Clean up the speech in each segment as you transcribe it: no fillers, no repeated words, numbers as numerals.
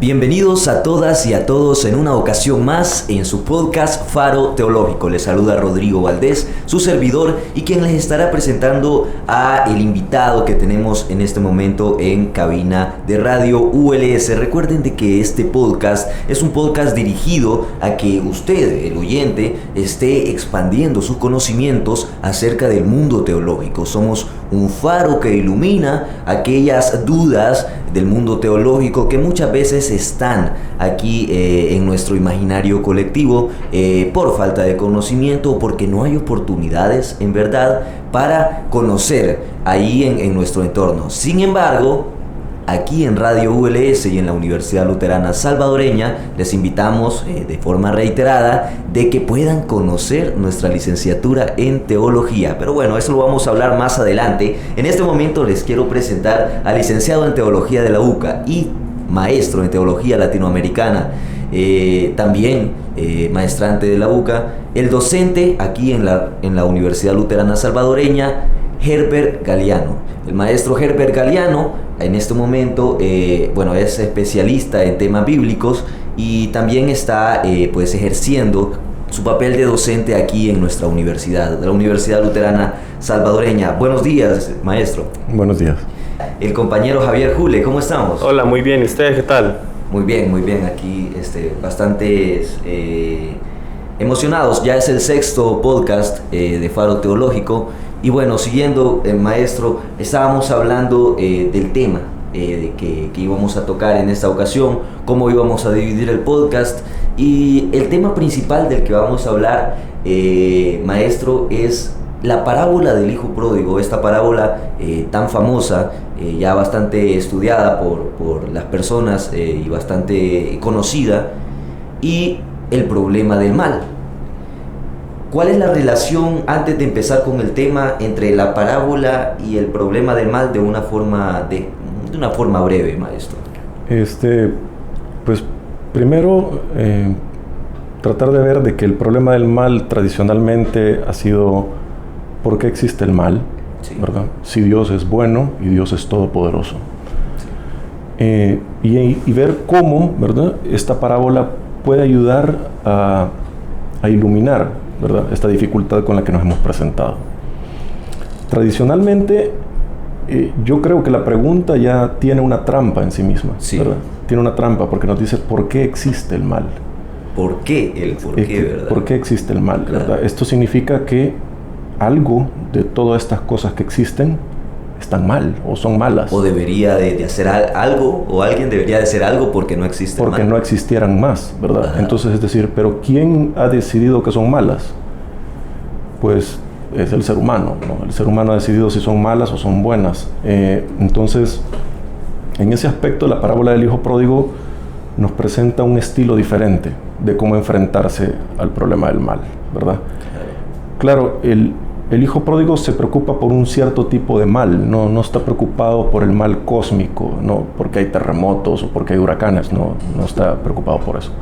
Bienvenidos a todas y a todos en una ocasión más en su podcast Faro Teológico. Les saluda Rodrigo Valdés, su servidor, y quien les estará presentando a el invitado que tenemos en este momento en cabina de Radio ULS. Recuerden de que este podcast es un podcast dirigido a que usted, el oyente, esté expandiendo sus conocimientos acerca del mundo teológico. Somos un faro que ilumina aquellas dudas del mundo teológico que muchas veces están aquí en nuestro imaginario colectivo por falta de conocimiento o porque no hay oportunidades en verdad para conocer ahí en nuestro entorno. Sin embargo, aquí en Radio ULS y en la Universidad Luterana Salvadoreña les invitamos de forma reiterada de que puedan conocer nuestra licenciatura en teología. Pero bueno, eso lo vamos a hablar más adelante. En este momento les quiero presentar al licenciado en teología de la UCA y maestro en teología latinoamericana, también maestrante de la UCA, el docente aquí en la Universidad Luterana Salvadoreña, Herbert Galeano. El maestro Herbert Galeano en este momento es especialista en temas bíblicos y también está pues ejerciendo su papel de docente aquí en nuestra universidad, la Universidad Luterana Salvadoreña. Buenos días, maestro. Buenos días. El compañero Javier Jule, ¿cómo estamos? Hola, muy bien. ¿Y ustedes qué tal? Muy bien. Aquí bastante emocionados. Ya es el sexto podcast de Faro Teológico. Y bueno, siguiendo, maestro, estábamos hablando del tema que íbamos a tocar en esta ocasión, cómo íbamos a dividir el podcast. Y el tema principal del que vamos a hablar, maestro, es la parábola del hijo pródigo, esta parábola tan famosa, ya bastante estudiada por las personas y bastante conocida, y el problema del mal. ¿Cuál es la relación, antes de empezar con el tema, entre la parábola y el problema del mal de una forma breve, maestro? Pues primero tratar de ver de que el problema del mal tradicionalmente ha sido ¿por qué existe el mal? Sí. ¿Verdad? Si Dios es bueno y Dios es todopoderoso. Sí. Y ver cómo, ¿verdad?, esta parábola puede ayudar a iluminar, ¿verdad?, esta dificultad con la que nos hemos presentado. Tradicionalmente, yo creo que la pregunta ya tiene una trampa en sí misma, sí, ¿verdad? Tiene una trampa porque nos dice ¿por qué existe el mal? ¿Por qué? ¿Verdad? ¿Por qué existe el mal? Claro. ¿Verdad? Esto significa que algo de todas estas cosas que existen están mal o son malas. O debería de hacer algo, o alguien debería de hacer algo porque no existe porque mal. No existieran más, ¿verdad? Ajá. Entonces, es decir, ¿pero quién ha decidido que son malas? Pues es el ser humano, ¿no? El ser humano ha decidido si son malas o son buenas. Entonces, en ese aspecto, la parábola del hijo pródigo nos presenta un estilo diferente de cómo enfrentarse al problema del mal, ¿verdad? Claro, el hijo pródigo se preocupa por un cierto tipo de mal, no está preocupado por el mal cósmico, no porque hay terremotos o porque hay huracanes, no está preocupado por eso.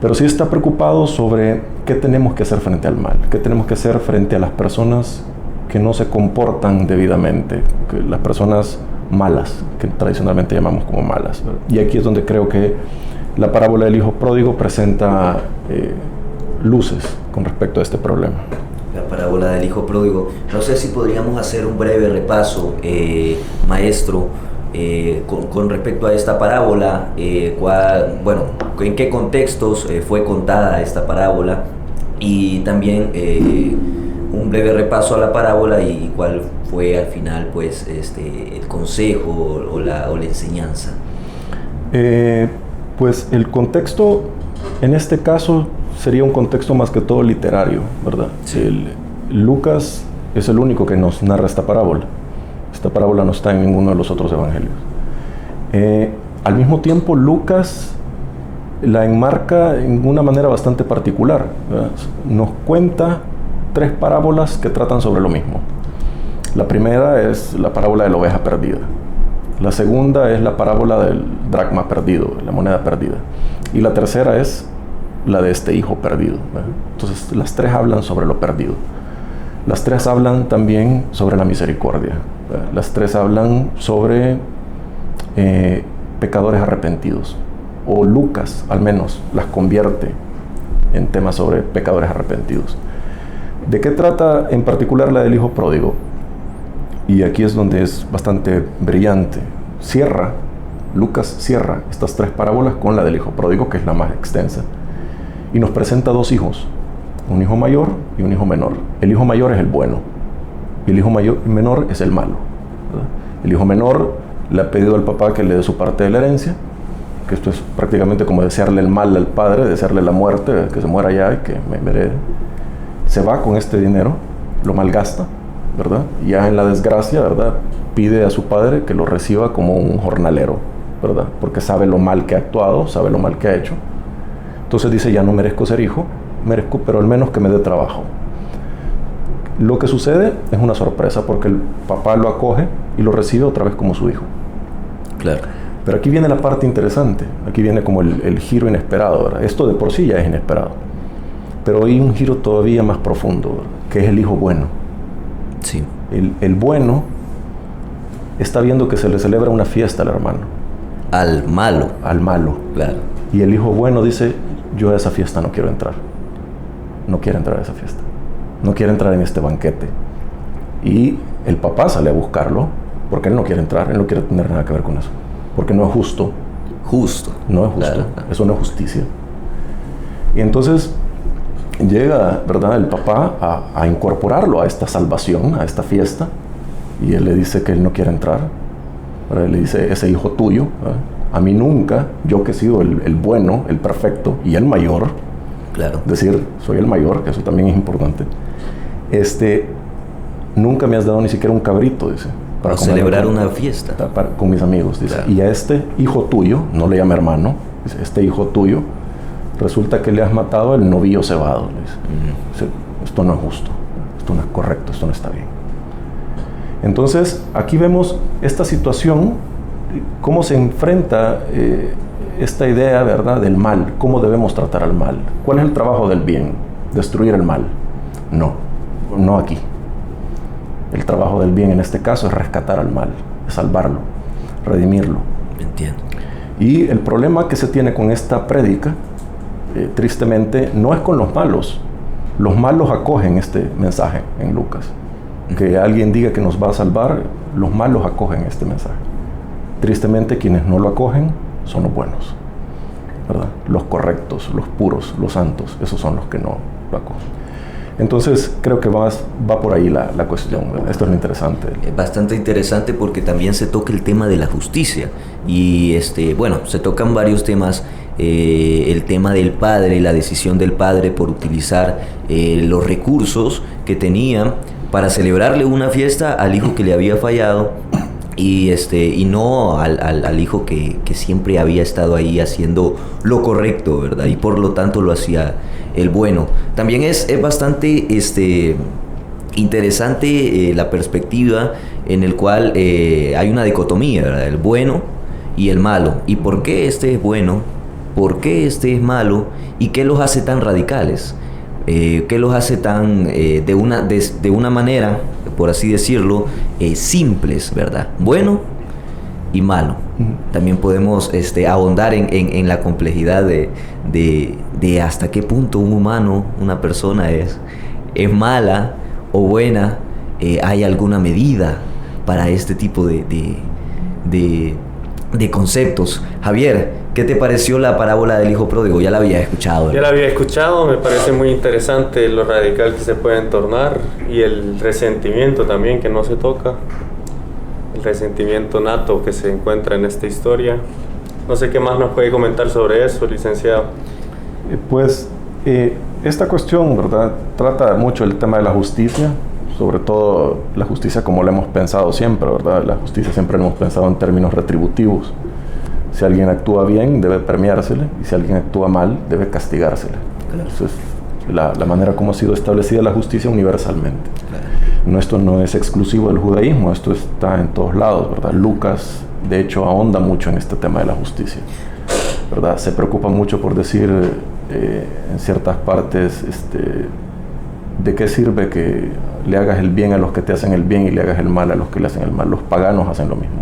Pero sí está preocupado sobre qué tenemos que hacer frente al mal, qué tenemos que hacer frente a las personas que no se comportan debidamente, las personas malas, que tradicionalmente llamamos como malas. Y aquí es donde creo que la parábola del hijo pródigo presenta luces con respecto a este problema. La parábola del hijo pródigo. No sé si podríamos hacer un breve repaso, maestro, con respecto a esta parábola, en qué contextos fue contada esta parábola, y también un breve repaso a la parábola y cuál fue al final pues el consejo o la enseñanza. Pues el contexto en este caso sería un contexto más que todo literario, ¿verdad? Sí. Lucas es el único que nos narra esta parábola. Esta parábola no está en ninguno de los otros evangelios. Al mismo tiempo, Lucas la enmarca en una manera bastante particular, ¿verdad? Nos cuenta 3 parábolas que tratan sobre lo mismo. La primera es la parábola de la oveja perdida. La segunda es la parábola del dracma perdido, la moneda perdida. Y la tercera es la de este hijo perdido, ¿verdad? Entonces, las 3 hablan sobre lo perdido. Las 3 hablan también sobre la misericordia, ¿verdad? Las 3 hablan sobre pecadores arrepentidos. o Lucas al menos, las convierte en temas sobre pecadores arrepentidos. ¿De qué trata en particular la del hijo pródigo? Y aquí es donde es bastante brillante. Lucas cierra estas 3 parábolas con la del hijo pródigo, que es la más extensa, y nos presenta 2 hijos, un hijo mayor y un hijo menor. El hijo mayor es el bueno y el hijo menor es el malo, ¿verdad? El hijo menor le ha pedido al papá que le dé su parte de la herencia, que esto es prácticamente como desearle el mal al padre, desearle la muerte, que se muera ya y que me herede. Se va con este dinero, lo malgasta, ¿verdad? Ya en la desgracia, ¿verdad?, pide a su padre que lo reciba como un jornalero, ¿verdad? Porque sabe lo mal que ha actuado, sabe lo mal que ha hecho. Entonces dice, ya no merezco ser hijo, pero al menos que me dé trabajo. Lo que sucede es una sorpresa, porque el papá lo acoge y lo recibe otra vez como su hijo. Claro. Pero aquí viene la parte interesante, aquí viene como el giro inesperado, ¿verdad? Esto de por sí ya es inesperado, pero hay un giro todavía más profundo, ¿verdad?, que es el hijo bueno. Sí. El bueno está viendo que se le celebra una fiesta al hermano. Al malo. Al malo. Claro. Y el hijo bueno dice, yo a esa fiesta no quiero entrar. No quiero entrar a esa fiesta. No quiero entrar en este banquete. Y el papá sale a buscarlo, porque él no quiere entrar, él no quiere tener nada que ver con eso. Porque no es justo. Justo. No es justo. Claro. Eso no es justicia. Y entonces llega, ¿verdad?, el papá a incorporarlo a esta salvación, a esta fiesta. Y él le dice que él no quiere entrar. ¿Verdad? Él le dice, ese hijo tuyo, ¿verdad?, a mí nunca, yo que he sido el bueno, el perfecto y el mayor, Claro. decir, soy el mayor, que eso también es importante, nunca me has dado ni siquiera un cabrito, dice, Para celebrar una fiesta. con mis amigos, dice. Claro. Y a este hijo tuyo, no le llama hermano, dice, este hijo tuyo, resulta que le has matado el novillo cebado, le dice. Dice, esto no es justo, esto no es correcto, esto no está bien. Entonces, aquí vemos esta situación, cómo se enfrenta esta idea, ¿verdad?, del mal, cómo debemos tratar al mal. ¿Cuál es el trabajo del bien? ¿Destruir el mal? No aquí. El trabajo del bien en este caso es rescatar al mal, es salvarlo, redimirlo. Entiendo. Y el problema que se tiene con esta prédica, tristemente, no es con los malos. Los malos acogen este mensaje en Lucas. Que alguien diga que nos va a salvar, los malos acogen este mensaje. Tristemente, quienes no lo acogen son los buenos, ¿verdad? Los correctos, los puros, los santos, esos son los que no lo acogen. Entonces, creo que va por ahí la cuestión, ¿verdad? Esto es lo interesante. Bastante interesante porque también se toca el tema de la justicia. Y bueno, se tocan varios temas. El tema del padre, la decisión del padre por utilizar los recursos que tenía para celebrarle una fiesta al hijo que le había fallado y no al hijo que siempre había estado ahí haciendo lo correcto, ¿verdad? Y por lo tanto lo hacía el bueno. También es bastante interesante la perspectiva en el cual hay una dicotomía, ¿verdad? El bueno y el malo. ¿Y por qué este es bueno? ¿Por qué este es malo? ¿Y qué los hace tan radicales? ¿Qué los hace tan, de una manera, por así decirlo, simples, ¿verdad? Bueno y malo. También podemos ahondar en la complejidad de hasta qué punto un humano, una persona es mala o buena. ¿Hay alguna medida para este tipo de conceptos? Javier, ¿qué te pareció la parábola del hijo pródigo? Ya la había escuchado, ¿verdad? Ya la había escuchado, me parece muy interesante lo radical que se pueden tornar y el resentimiento también que no se toca, el resentimiento nato que se encuentra en esta historia. No sé qué más nos puede comentar sobre eso, licenciado. Esta cuestión, ¿verdad?, trata mucho el tema de la justicia, sobre todo la justicia como la hemos pensado siempre, ¿verdad? La justicia siempre la hemos pensado en términos retributivos. Si alguien actúa bien, debe premiársele, y si alguien actúa mal, debe castigársele. Claro. Eso es la manera como ha sido establecida la justicia universalmente. Claro. Esto no es exclusivo del judaísmo, esto está en todos lados, ¿verdad? Lucas, de hecho, ahonda mucho en este tema de la justicia, ¿verdad? Se preocupa mucho por decir en ciertas partes, ¿de qué sirve que le hagas el bien a los que te hacen el bien y le hagas el mal a los que le hacen el mal? Los paganos hacen lo mismo.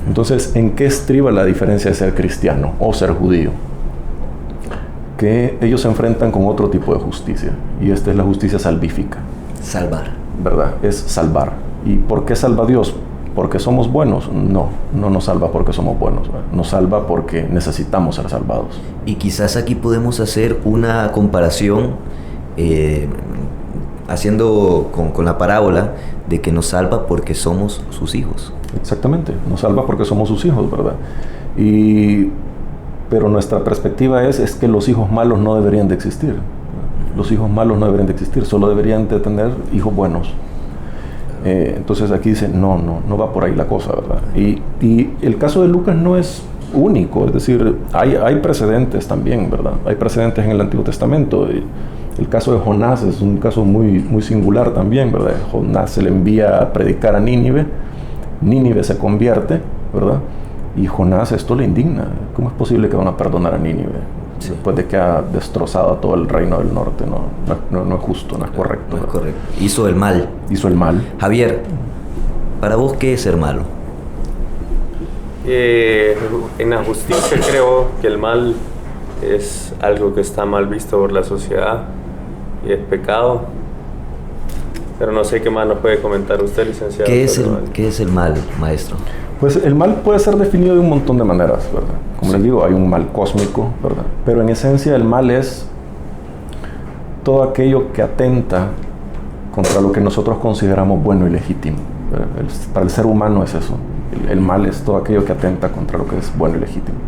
Entonces, ¿en qué estriba la diferencia de ser cristiano o ser judío? Que ellos se enfrentan con otro tipo de justicia, y esta es la justicia salvífica. Salvar. ¿Verdad? Es salvar. ¿Y por qué salva Dios? ¿Porque somos buenos? No nos salva porque somos buenos, ¿verdad? Nos salva porque necesitamos ser salvados. Y quizás aquí podemos hacer una comparación haciendo con la parábola de que nos salva porque somos sus hijos. Exactamente, nos salva porque somos sus hijos, ¿verdad? Pero nuestra perspectiva es que los hijos malos no deberían de existir. Los hijos malos no deberían de existir, solo deberían de tener hijos buenos. Entonces aquí dice, no va por ahí la cosa, ¿verdad? Y el caso de Lucas no es único, es decir, hay precedentes también, ¿verdad? Hay precedentes en el Antiguo Testamento. El caso de Jonás es un caso muy singular también, ¿verdad? Jonás se le envía a predicar a Nínive, Nínive se convierte, ¿verdad? Y Jonás esto le indigna. ¿Cómo es posible que van a perdonar a Nínive? Sí. Después de que ha destrozado a todo el reino del norte. No es justo, no es correcto. No es correcto. Hizo el mal. Javier, ¿para vos qué es ser malo? En la justicia creo que el mal es algo que está mal visto por la sociedad y es pecado. Pero no sé qué más nos puede comentar usted, licenciado. ¿Qué es el mal, maestro? Pues el mal puede ser definido de un montón de maneras, ¿verdad? Como les digo, hay un mal cósmico, ¿verdad? Pero en esencia el mal es todo aquello que atenta contra lo que nosotros consideramos bueno y legítimo. Para el ser humano es eso. El mal es todo aquello que atenta contra lo que es bueno y legítimo.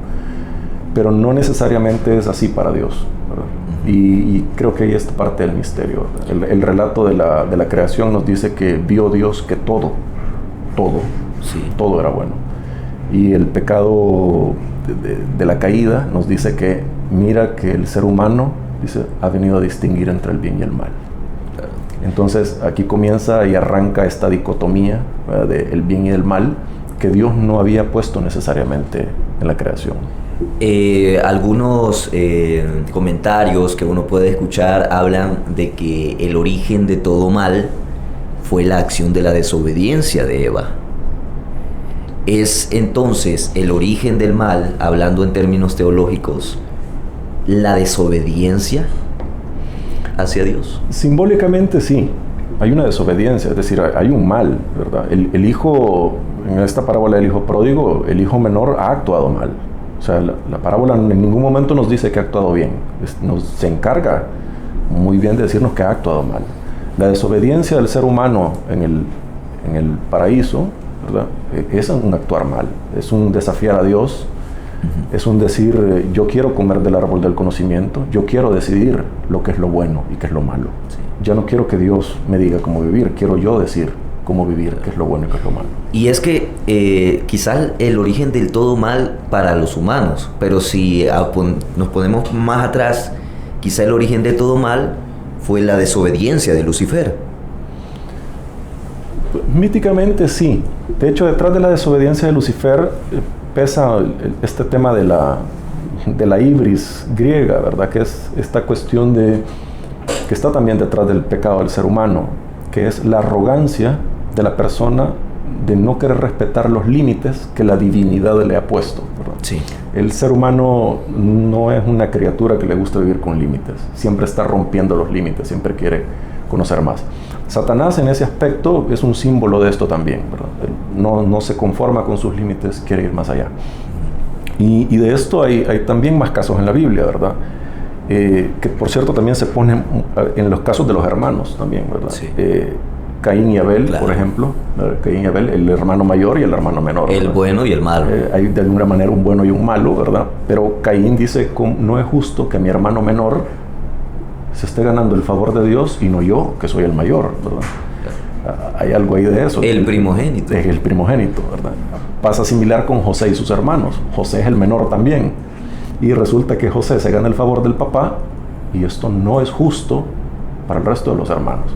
Pero no necesariamente es así para Dios, ¿verdad? Y creo que ahí está parte del misterio. El relato de la creación nos dice que vio Dios que todo era bueno. Y el pecado de la caída nos dice que mira que el ser humano ha venido a distinguir entre el bien y el mal. Entonces aquí comienza y arranca esta dicotomía del bien y el mal que Dios no había puesto necesariamente en la creación. Algunos comentarios que uno puede escuchar hablan de que el origen de todo mal fue la acción de la desobediencia de Eva. ¿Es entonces el origen del mal, hablando en términos teológicos, la desobediencia hacia Dios? Simbólicamente sí, hay una desobediencia, es decir, hay un mal, ¿verdad? El hijo, en esta parábola del hijo pródigo, el hijo menor ha actuado mal. O sea, la parábola en ningún momento nos dice que ha actuado bien, se encarga muy bien de decirnos que ha actuado mal. La desobediencia del ser humano en el paraíso, ¿verdad? Es un actuar mal, es un desafiar a Dios, es un decir, yo quiero comer del árbol del conocimiento, yo quiero decidir lo que es lo bueno y qué es lo malo. Sí. Ya no quiero que Dios me diga cómo vivir, quiero yo decir cómo vivir, qué es lo bueno y qué es lo malo. Y es que quizás el origen del todo mal para los humanos, pero si nos ponemos más atrás, quizá el origen de todo mal fue la desobediencia de Lucifer. Míticamente sí. De hecho, detrás de la desobediencia de Lucifer pesa este tema de la ibris griega, ¿verdad? Que es esta cuestión que está también detrás del pecado del ser humano, que es la arrogancia de la persona de no querer respetar los límites que la divinidad le ha puesto, ¿verdad? Sí. El ser humano no es una criatura que le gusta vivir con límites, siempre está rompiendo los límites, siempre quiere conocer más. Satanás en ese aspecto es un símbolo de esto también, ¿verdad? No se conforma con sus límites, quiere ir más allá. Y de esto hay también más casos en la Biblia, ¿verdad? Que por cierto también se ponen en los casos de los hermanos también, ¿verdad? Sí. Caín y Abel, claro. Por ejemplo, Caín y Abel, el hermano mayor y el hermano menor. El ¿verdad? Bueno y el malo. Hay de alguna manera un bueno y un malo, ¿verdad? Pero Caín dice, no es justo que mi hermano menor se esté ganando el favor de Dios y no yo, que soy el mayor, ¿verdad? Hay algo ahí de eso. El primogénito. Es el primogénito, ¿verdad? Pasa similar con José y sus hermanos. José es el menor también. Y resulta que José se gana el favor del papá y esto no es justo para el resto de los hermanos.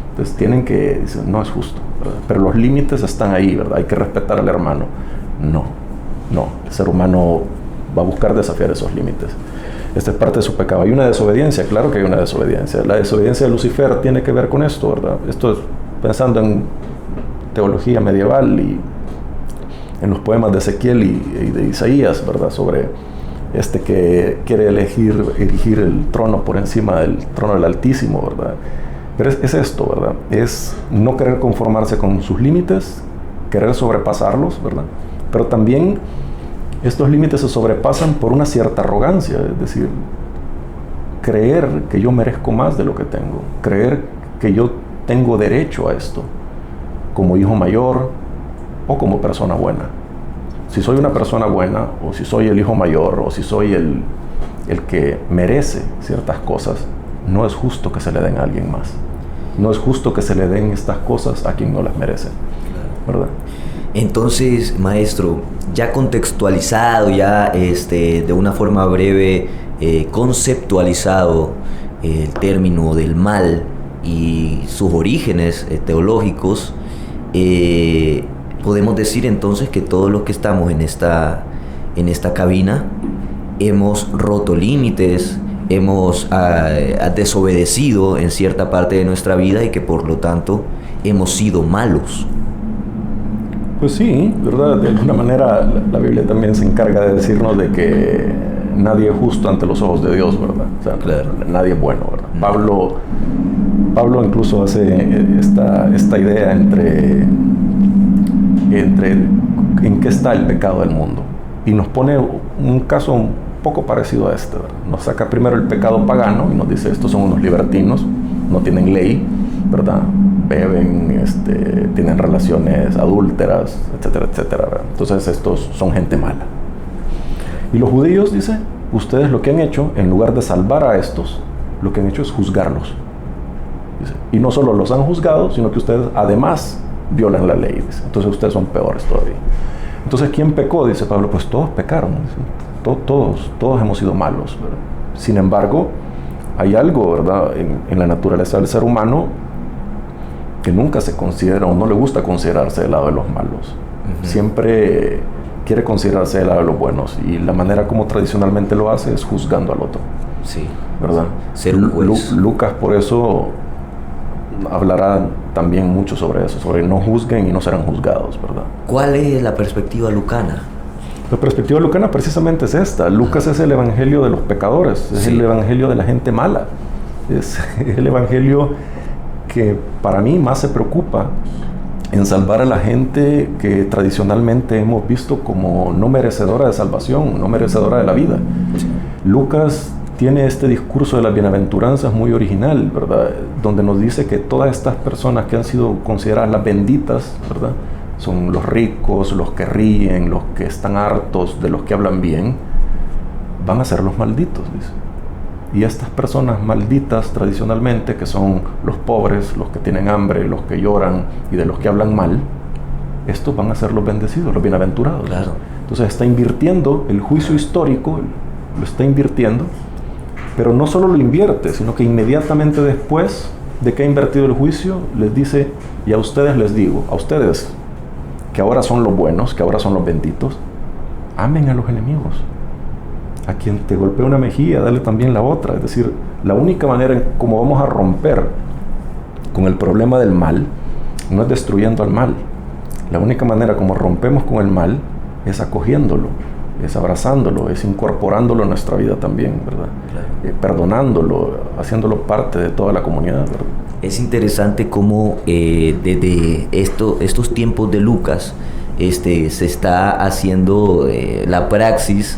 Entonces tienen que decir, no es justo, ¿verdad? Pero los límites están ahí, ¿verdad? Hay que respetar al hermano. No. El ser humano va a buscar desafiar esos límites. Esta es parte de su pecado. Hay una desobediencia, claro que hay una desobediencia. La desobediencia de Lucifer tiene que ver con esto, ¿verdad? Esto es pensando en teología medieval y en los poemas de Ezequiel y de Isaías, ¿verdad? Sobre que quiere erigir el trono por encima del trono del Altísimo, ¿verdad? Pero es esto, ¿verdad? Es no querer conformarse con sus límites, querer sobrepasarlos, ¿verdad? Pero también estos límites se sobrepasan por una cierta arrogancia, es decir, creer que yo merezco más de lo que tengo, creer que yo tengo derecho a esto, como hijo mayor o como persona buena. Si soy una persona buena, o si soy el hijo mayor, o si soy el que merece ciertas cosas, no es justo que se le den a alguien más. No es justo que se le den estas cosas a quien no las merece, ¿verdad? Entonces, maestro, ya contextualizado, ya de una forma breve, conceptualizado el término del mal y sus orígenes teológicos, podemos decir entonces que todos los que estamos en esta cabina hemos roto límites, hemos desobedecido en cierta parte de nuestra vida y que por lo tanto hemos sido malos. Pues sí, ¿verdad? De alguna manera la Biblia también se encarga de decirnos de que nadie es justo ante los ojos de Dios, ¿verdad? O sea, claro, nadie es bueno, ¿verdad? Pablo incluso hace esta idea entre en qué está el pecado del mundo. Y nos pone un caso un poco parecido a este, ¿verdad? Nos saca primero el pecado pagano y nos dice, estos son unos libertinos, no tienen ley, ¿verdad? Beben, tienen relaciones adúlteras, etcétera, etcétera, ¿verdad? Entonces estos son gente mala. Y los judíos, dice, ustedes lo que han hecho, en lugar de salvar a estos, lo que han hecho es juzgarlos. Dice, y no solo los han juzgado, sino que ustedes además violan la ley, dice. Entonces ustedes son peores todavía. Entonces, ¿quién pecó? Dice Pablo, pues todos pecaron, dice. Todos hemos sido malos, ¿verdad? Sin embargo, hay algo, ¿verdad?, en la naturaleza del ser humano que nunca se considera o no le gusta considerarse del lado de los malos. Uh-huh. Siempre quiere considerarse del lado de los buenos, y la manera como tradicionalmente lo hace es juzgando al otro. Sí. ¿Verdad? Ser un juez. Lucas por eso hablará también mucho sobre eso, sobre no juzguen y no serán juzgados, ¿verdad? ¿Cuál es la perspectiva lucana? La perspectiva lucana precisamente es esta. Lucas es el evangelio de los pecadores, es el evangelio de la gente mala. Es el evangelio que para mí más se preocupa en salvar a la gente que tradicionalmente hemos visto como no merecedora de salvación, no merecedora de la vida. Lucas tiene este discurso de las bienaventuranzas muy original, ¿verdad? Donde nos dice que todas estas personas que han sido consideradas las benditas, ¿verdad?, son los ricos, los que ríen, los que están hartos, de los que hablan bien, van a ser los malditos, dice. Y estas personas malditas tradicionalmente, que son los pobres, los que tienen hambre, los que lloran y de los que hablan mal, estos van a ser los bendecidos, los bienaventurados. Claro. Entonces está invirtiendo el juicio histórico, lo está invirtiendo, pero no solo lo invierte, sino que inmediatamente después de que ha invertido el juicio, les dice, y a ustedes les digo, a ustedes que ahora son los buenos, que ahora son los benditos, amen a los enemigos. A quien te golpea una mejilla, dale también la otra. Es decir, la única manera en cómo vamos a romper con el problema del mal no es destruyendo al mal. La única manera como rompemos con el mal es acogiéndolo, es abrazándolo, es incorporándolo en nuestra vida también, ¿verdad? Claro. Perdonándolo, haciéndolo parte de toda la comunidad, ¿verdad? Es interesante cómo desde estos tiempos de Lucas se está haciendo la praxis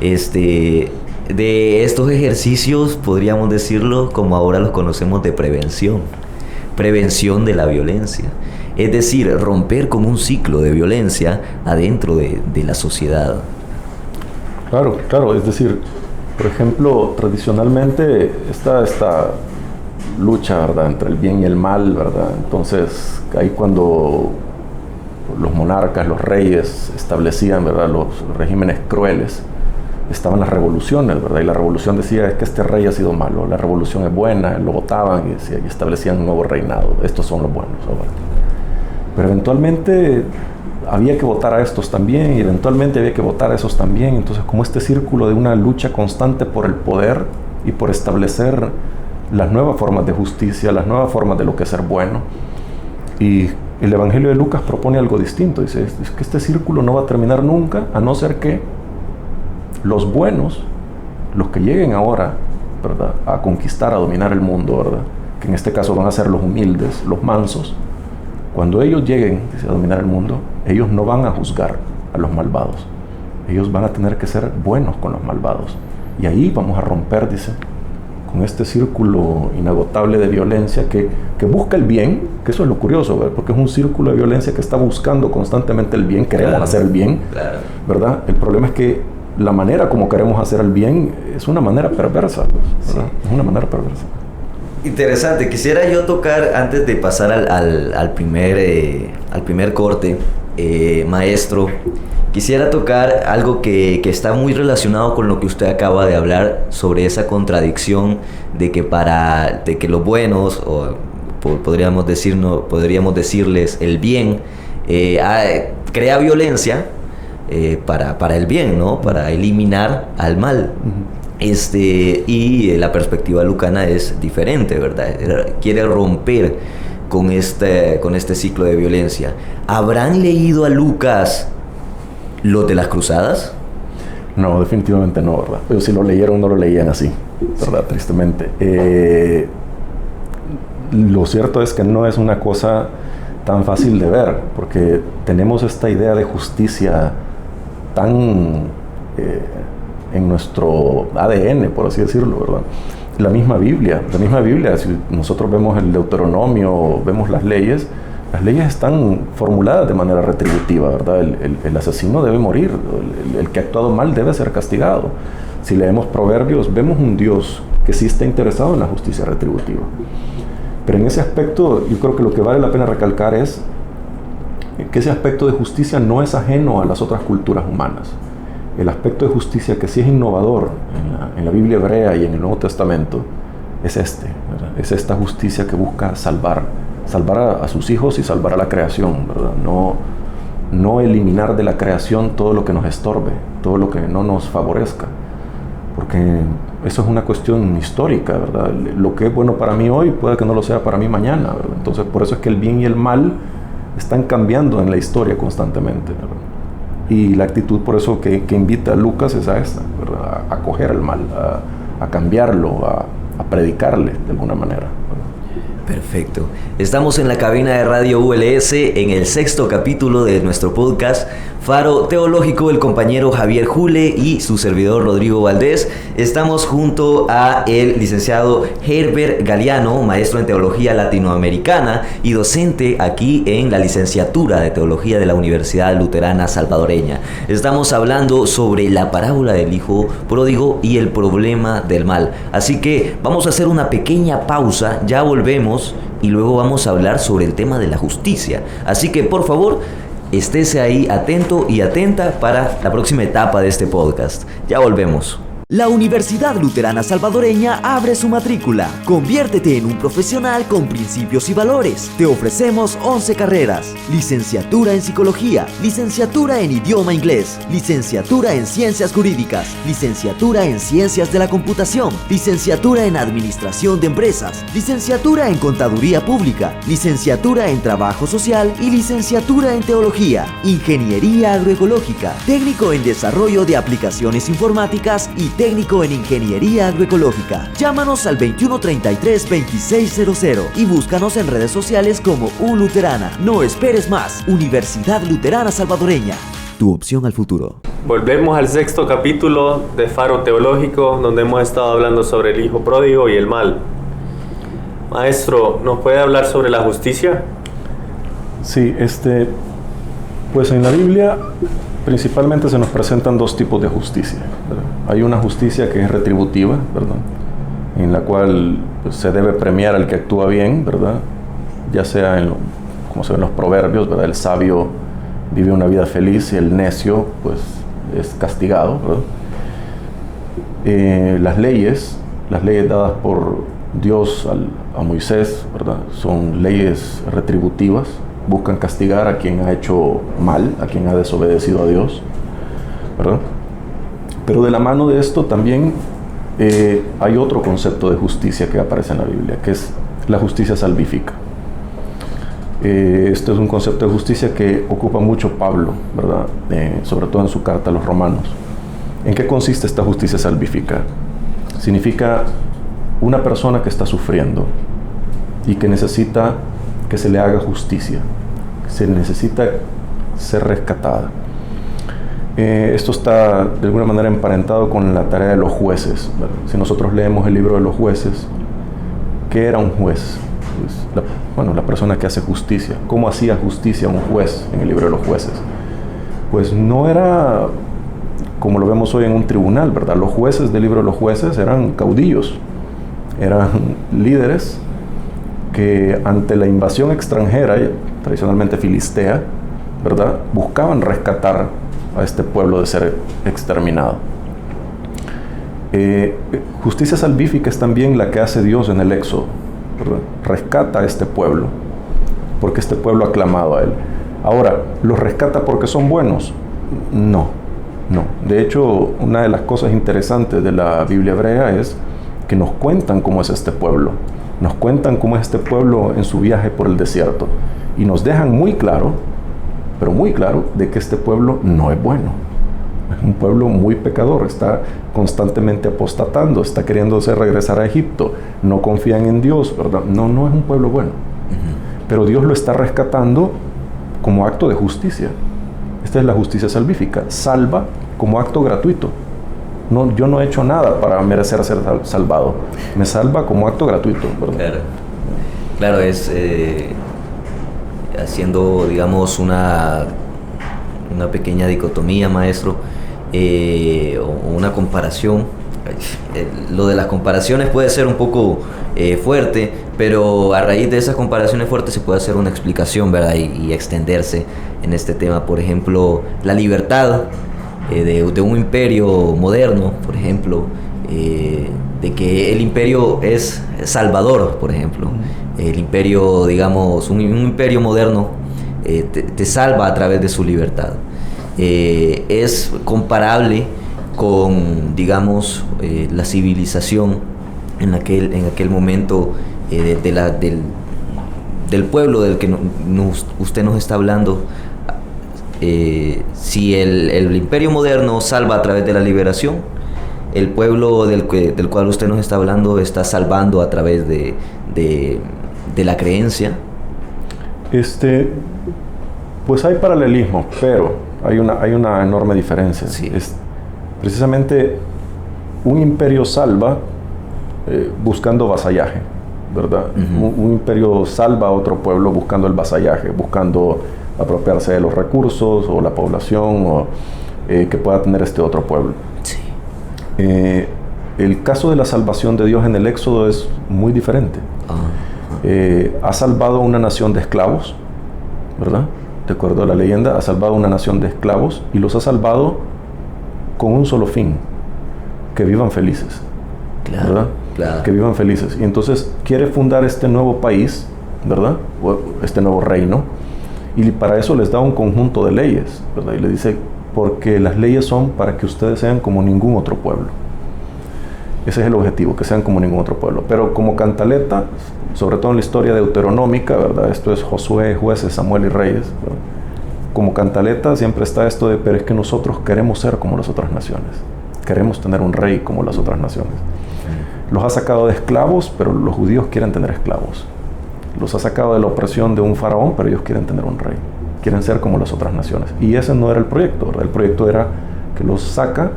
de estos ejercicios, podríamos decirlo como ahora los conocemos, de prevención de la violencia. Es decir, romper con un ciclo de violencia adentro de la sociedad. Claro, es decir, por ejemplo, tradicionalmente está esta lucha, ¿verdad?, entre el bien y el mal, ¿verdad? Entonces, ahí cuando los monarcas, los reyes establecían, ¿verdad?, los regímenes crueles, estaban las revoluciones, ¿verdad? Y la revolución decía, es que este rey ha sido malo, la revolución es buena, lo votaban y establecían un nuevo reinado, estos son los buenos, ¿verdad? Pero eventualmente había que votar a estos también, y eventualmente había que votar a esos también. Entonces, como este círculo de una lucha constante por el poder y por establecer las nuevas formas de justicia, las nuevas formas de lo que es ser bueno. Y el Evangelio de Lucas propone algo distinto. Dice, es que este círculo no va a terminar nunca, a no ser que los buenos, los que lleguen ahora, ¿verdad?, a conquistar, a dominar el mundo, ¿verdad?, que en este caso van a ser los humildes, los mansos, cuando ellos lleguen, dice, a dominar el mundo, ellos no van a juzgar a los malvados. Ellos van a tener que ser buenos con los malvados. Y ahí vamos a romper, dice, con este círculo inagotable de violencia que busca el bien, que eso es lo curioso, ¿verdad?, porque es un círculo de violencia que está buscando constantemente el bien, queremos hacer el bien, ¿verdad? El problema es que la manera como queremos hacer el bien es una manera perversa, ¿verdad? Sí. Es una manera perversa. Interesante. Quisiera yo tocar, antes de pasar al primer corte, maestro, quisiera tocar algo que está muy relacionado con lo que usted acaba de hablar sobre esa contradicción de que los buenos, o podríamos decirles el bien, crea violencia para el bien, ¿no? Para eliminar al mal. Y la perspectiva lucana es diferente, ¿verdad? Quiere romper con este ciclo de violencia. ¿Habrán leído a Lucas los de las cruzadas? No, definitivamente no, ¿verdad? Pero si lo leyeron, no lo leían así, ¿verdad? Sí. Tristemente. Lo cierto es que no es una cosa tan fácil de ver, porque tenemos esta idea de justicia tan en nuestro ADN, por así decirlo, ¿verdad? La misma Biblia, si nosotros vemos el Deuteronomio, vemos las leyes están formuladas de manera retributiva, ¿verdad? El asesino debe morir, el que ha actuado mal debe ser castigado. Si leemos Proverbios, vemos un Dios que sí está interesado en la justicia retributiva. Pero en ese aspecto, yo creo que lo que vale la pena recalcar es que ese aspecto de justicia no es ajeno a las otras culturas humanas. El aspecto de justicia que sí es innovador en la Biblia hebrea y en el Nuevo Testamento es ¿verdad? Es esta justicia que busca salvar a sus hijos y salvar a la creación, ¿verdad? No eliminar de la creación todo lo que nos estorbe, todo lo que no nos favorezca, porque eso es una cuestión histórica, ¿verdad? Lo que es bueno para mí hoy puede que no lo sea para mí mañana, ¿verdad? Entonces, por eso es que el bien y el mal están cambiando en la historia constantemente, ¿verdad? Y la actitud, por eso, que invita a Lucas es a esta, ¿verdad? A coger el mal, a cambiarlo, a predicarle de alguna manera, ¿verdad? Perfecto. Estamos en la cabina de Radio ULS en el 6º capítulo de nuestro podcast Faro Teológico, el compañero Javier Jule y su servidor Rodrigo Valdés. Estamos junto a el licenciado Herbert Galeano, maestro en Teología Latinoamericana y docente aquí en la licenciatura de Teología de la Universidad Luterana Salvadoreña. Estamos hablando sobre la parábola del hijo pródigo y el problema del mal. Así que vamos a hacer una pequeña pausa, ya volvemos y luego vamos a hablar sobre el tema de la justicia. Así que por favor, estése ahí atento y atenta para la próxima etapa de este podcast. Ya volvemos. La Universidad Luterana Salvadoreña abre su matrícula. Conviértete en un profesional con principios y valores. Te ofrecemos 11 carreras: licenciatura en Psicología, licenciatura en Idioma Inglés, licenciatura en Ciencias Jurídicas, licenciatura en Ciencias de la Computación, licenciatura en Administración de Empresas, licenciatura en Contaduría Pública, licenciatura en Trabajo Social y licenciatura en Teología, Ingeniería Agroecológica, técnico en Desarrollo de Aplicaciones Informáticas y técnico en Ingeniería Agroecológica. Llámanos al 2133-2600 y búscanos en redes sociales como ULuterana. No esperes más. Universidad Luterana Salvadoreña. Tu opción al futuro. Volvemos al 6º capítulo de Faro Teológico, donde hemos estado hablando sobre el hijo pródigo y el mal. Maestro, ¿nos puede hablar sobre la justicia? Sí, pues en la Biblia principalmente se nos presentan dos tipos de justicia, ¿verdad? Hay una justicia que es retributiva, ¿verdad?, en la cual pues, se debe premiar al que actúa bien, ¿verdad?, ya sea como se ve en los proverbios, ¿verdad?, el sabio vive una vida feliz y el necio pues es castigado, ¿verdad? Las leyes dadas por Dios a Moisés, ¿verdad?, son leyes retributivas. Buscan castigar a quien ha hecho mal, a quien ha desobedecido a Dios, ¿verdad? Pero de la mano de esto también hay otro concepto de justicia que aparece en la Biblia, que es la justicia salvífica. Este es un concepto de justicia que ocupa mucho Pablo, ¿verdad? Sobre todo en su carta a los romanos. ¿En qué consiste esta justicia salvífica? Significa una persona que está sufriendo y que necesita que se le haga justicia, se necesita ser rescatada. Esto está de alguna manera emparentado con la tarea de los jueces, ¿verdad? Si nosotros leemos el libro de los jueces, ¿qué era un juez? Pues, la persona que hace justicia. ¿Cómo hacía justicia un juez en el libro de los jueces? Pues no era como lo vemos hoy en un tribunal, ¿verdad? Los jueces del libro de los jueces eran caudillos, eran líderes que ante la invasión extranjera, tradicionalmente filistea, ¿verdad?, buscaban rescatar a este pueblo de ser exterminado. Justicia salvífica es también la que hace Dios en el Éxodo, ¿verdad? Rescata a este pueblo, porque este pueblo ha clamado a Él. Ahora, ¿los rescata porque son buenos? No. De hecho, una de las cosas interesantes de la Biblia hebrea es que nos cuentan cómo es este pueblo. Nos cuentan cómo es este pueblo en su viaje por el desierto. Y nos dejan muy claro, pero muy claro, de que este pueblo no es bueno. Es un pueblo muy pecador, está constantemente apostatando, está queriéndose regresar a Egipto, no confían en Dios, ¿verdad? No es un pueblo bueno. Pero Dios lo está rescatando como acto de justicia. Esta es la justicia salvífica. Salva como acto gratuito. Yo no he hecho nada para merecer ser salvado. Me salva como acto gratuito, ¿verdad? Claro, es haciendo, digamos, una pequeña dicotomía, maestro, o una comparación. Lo de las comparaciones puede ser un poco fuerte, pero a raíz de esas comparaciones fuertes se puede hacer una explicación, ¿verdad? Y extenderse en este tema. Por ejemplo, la libertad de un imperio moderno, por ejemplo, de que el imperio es salvador, por ejemplo. El imperio, digamos, un imperio moderno te salva a través de su libertad. Es comparable con, digamos, la civilización en aquel momento del pueblo del que usted nos está hablando. Si el imperio moderno salva a través de la liberación, el pueblo del cual usted nos está hablando está salvando a través de la creencia. Pues hay paralelismo, pero hay una enorme diferencia. Sí. Precisamente un imperio salva buscando vasallaje, ¿verdad? Un imperio salva a otro pueblo buscando el vasallaje, buscando apropiarse de los recursos o la población que pueda tener este otro pueblo. Sí. El caso de la salvación de Dios en el Éxodo es muy diferente. Ha salvado a una nación de esclavos, ¿verdad? De acuerdo a la leyenda, ha salvado a una nación de esclavos y los ha salvado con un solo fin: que vivan felices. Claro, ¿verdad? Claro. Que vivan felices. Y entonces quiere fundar este nuevo país, ¿verdad? O este nuevo reino. Y para eso les da un conjunto de leyes, ¿verdad? Y le dice, porque las leyes son para que ustedes sean como ningún otro pueblo. Ese es el objetivo, que sean como ningún otro pueblo. Pero como cantaleta, sobre todo en la historia deuteronómica, ¿verdad? Esto es Josué, Jueces, Samuel y Reyes, ¿verdad? Como cantaleta siempre está esto de, pero es que nosotros queremos ser como las otras naciones. Queremos tener un rey como las otras naciones. Los ha sacado de esclavos, pero los judíos quieren tener esclavos. Los ha sacado de la opresión de un faraón, pero ellos quieren tener un rey. Quieren ser como las otras naciones. Y ese no era el proyecto, ¿verdad? El proyecto era que los saca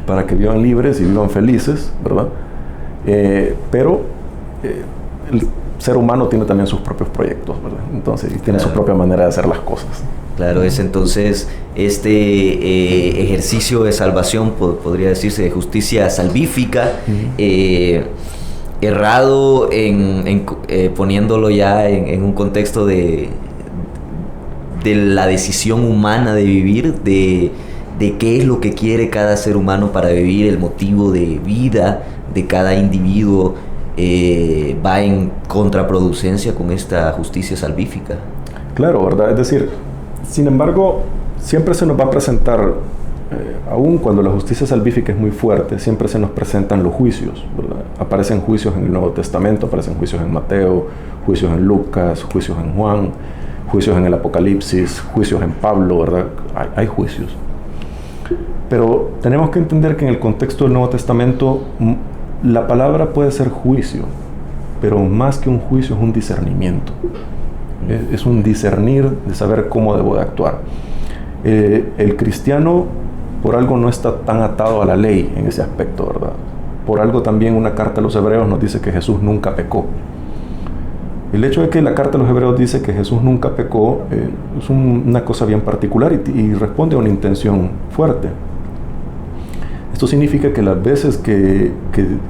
para que vivan libres y vivan felices, ¿verdad? Pero el ser humano tiene también sus propios proyectos, ¿verdad? Entonces, y tiene su propia manera de hacer las cosas. Claro, es entonces este ejercicio de salvación, podría decirse, de justicia salvífica, errado poniéndolo ya en un contexto de la decisión humana de vivir, de qué es lo que quiere cada ser humano para vivir, el motivo de vida de cada individuo, va en contraproducencia con esta justicia salvífica. Claro, ¿verdad? Es decir, sin embargo, siempre se nos va a presentar aún cuando la justicia salvífica es muy fuerte, siempre se nos presentan los juicios, ¿verdad? Aparecen juicios en el Nuevo Testamento, aparecen juicios en Mateo, juicios en Lucas, juicios en Juan, juicios en el Apocalipsis, juicios en Pablo, ¿verdad? Hay juicios. Pero tenemos que entender que en el contexto del Nuevo Testamento la palabra puede ser juicio, pero más que un juicio es un discernimiento. Es un discernir de saber cómo debo de actuar. El cristiano por algo no está tan atado a la ley en ese aspecto, ¿verdad? Por algo también una carta a los Hebreos nos dice que Jesús nunca pecó. El hecho de que la carta a los Hebreos dice que Jesús nunca pecó es una cosa bien particular y responde a una intención fuerte. Esto significa que las veces que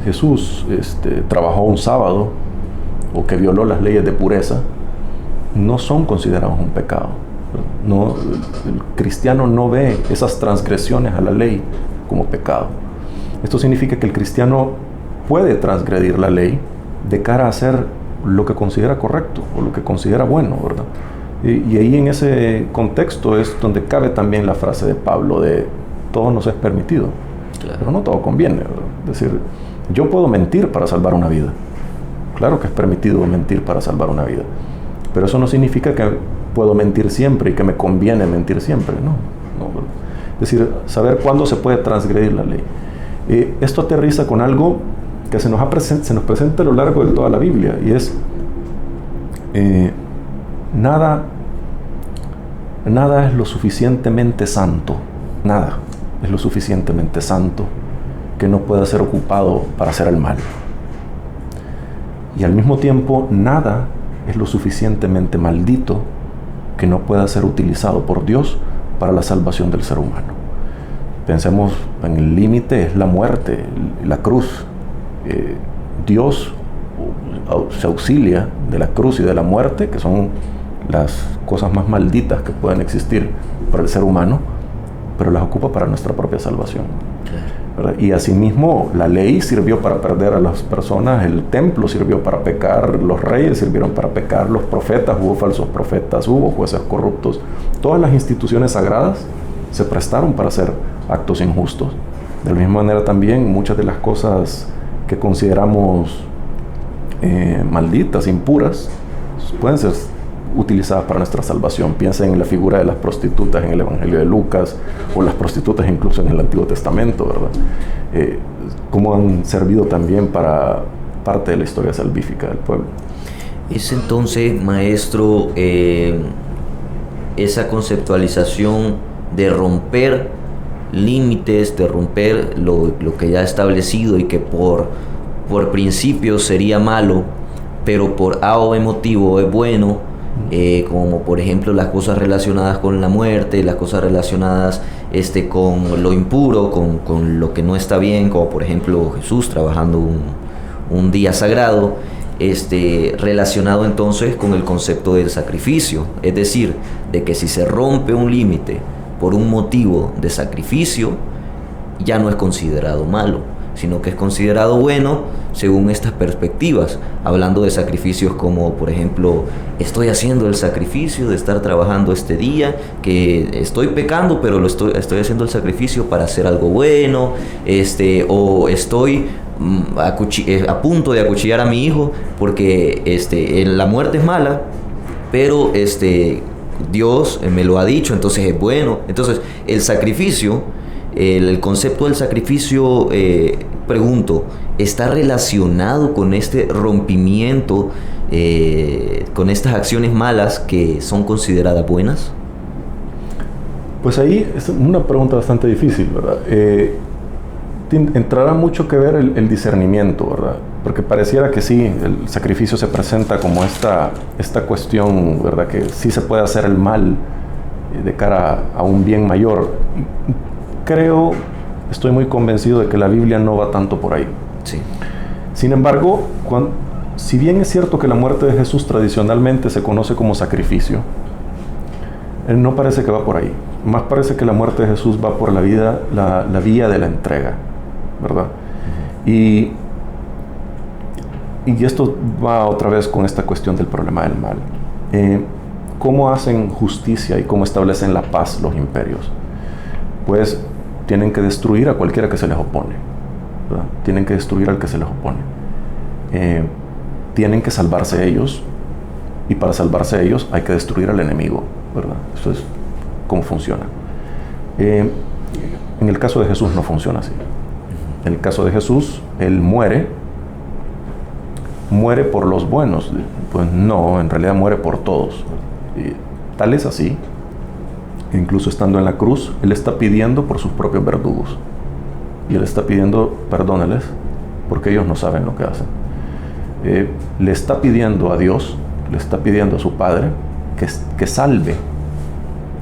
Jesús trabajó un sábado o que violó las leyes de pureza, no son considerados un pecado. No, el cristiano no ve esas transgresiones a la ley como pecado. Esto significa que el cristiano puede transgredir la ley de cara a hacer lo que considera correcto o lo que considera bueno, ¿verdad? Y ahí en ese contexto es donde cabe también la frase de Pablo de todo nos es permitido, claro, pero no todo conviene, ¿verdad? Es decir, yo puedo mentir para salvar una vida. Claro que es permitido mentir para salvar una vida, pero eso no significa que puedo mentir siempre y que me conviene mentir siempre, no. Es decir, saber cuándo se puede transgredir la ley. Esto aterriza con algo que se nos presenta a lo largo de toda la Biblia, y es nada es lo suficientemente santo, nada es lo suficientemente santo que no pueda ser ocupado para hacer el mal. Y al mismo tiempo, nada es lo suficientemente maldito que no pueda ser utilizado por Dios para la salvación del ser humano. Pensemos en el límite, es la muerte, la cruz. Dios se auxilia de la cruz y de la muerte, que son las cosas más malditas que pueden existir para el ser humano, pero las ocupa para nuestra propia salvación. ¿Verdad? Y asimismo, la ley sirvió para perder a las personas, el templo sirvió para pecar, los reyes sirvieron para pecar, los profetas, hubo falsos profetas, hubo jueces corruptos. Todas las instituciones sagradas se prestaron para hacer actos injustos. De la misma manera también, muchas de las cosas que consideramos malditas, impuras, pueden ser utilizadas para nuestra salvación. Piensen en la figura de las prostitutas en el Evangelio de Lucas, o las prostitutas incluso en el Antiguo Testamento, ¿verdad? Cómo han servido también para parte de la historia salvífica del pueblo. Es entonces, maestro, esa conceptualización de romper límites, de romper lo que ya ha establecido y que por principio sería malo, pero por A o B motivo es bueno, como por ejemplo las cosas relacionadas con la muerte, las cosas relacionadas con lo impuro, con lo que no está bien, como por ejemplo Jesús trabajando un día sagrado, relacionado entonces con el concepto del sacrificio, es decir, de que si se rompe un límite por un motivo de sacrificio, ya no es considerado malo, sino que es considerado bueno según estas perspectivas, hablando de sacrificios como, por ejemplo, estoy haciendo el sacrificio de estar trabajando este día, que estoy pecando, pero estoy haciendo el sacrificio para hacer algo bueno, o estoy a punto de acuchillar a mi hijo porque la muerte es mala, pero Dios me lo ha dicho, entonces es bueno. Entonces el sacrificio, el concepto del sacrificio, pregunto, ¿está relacionado con este rompimiento, con estas acciones malas que son consideradas buenas? Pues ahí es una pregunta bastante difícil, ¿verdad? Entrará mucho que ver el discernimiento, ¿verdad? Porque pareciera que sí, el sacrificio se presenta como esta cuestión, ¿verdad? Que sí se puede hacer el mal de cara a un bien mayor. Estoy muy convencido de que la Biblia no va tanto por ahí. Sí. Sin embargo, si bien es cierto que la muerte de Jesús tradicionalmente se conoce como sacrificio, no parece que va por ahí. Más parece que la muerte de Jesús va por la vía de la entrega, ¿verdad? Y esto va otra vez con esta cuestión del problema del mal. ¿Cómo hacen justicia y cómo establecen la paz los imperios? Pues tienen que destruir a cualquiera que se les opone, ¿verdad? Tienen que destruir al que se les opone. Tienen que salvarse ellos, y para salvarse ellos hay que destruir al enemigo, ¿verdad? Eso es cómo funciona. En el caso de Jesús no funciona así. En el caso de Jesús, Él muere por los buenos. Pues no, en realidad muere por todos. Y tal es así, incluso estando en la cruz, Él está pidiendo por sus propios verdugos. Y Él está pidiendo, perdóneles, porque ellos no saben lo que hacen. Le está pidiendo a Dios, le está pidiendo a su Padre, que salve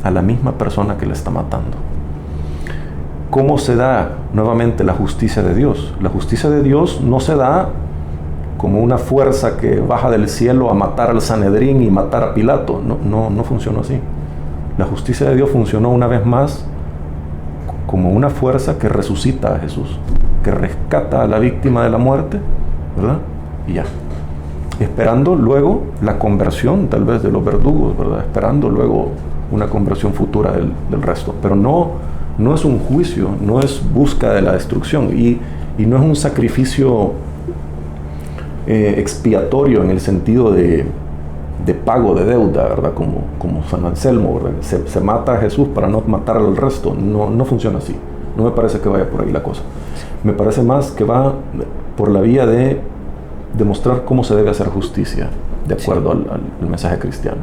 a la misma persona que le está matando. ¿Cómo se da nuevamente la justicia de Dios? La justicia de Dios no se da como una fuerza que baja del cielo a matar al Sanedrín y matar a Pilato. No funcionó así. La justicia de Dios funcionó una vez más como una fuerza que resucita a Jesús, que rescata a la víctima de la muerte, ¿verdad? Y ya. Esperando luego la conversión tal vez de los verdugos, ¿verdad? Esperando luego una conversión futura del resto. Pero no es un juicio, no es busca de la destrucción y no es un sacrificio expiatorio en el sentido de pago de deuda, ¿verdad? Como San Anselmo, ¿verdad? Se mata a Jesús para no matar al resto. No funciona así. No me parece que vaya por ahí la cosa. Me parece más que va por la vía de demostrar cómo se debe hacer justicia de acuerdo al mensaje cristiano.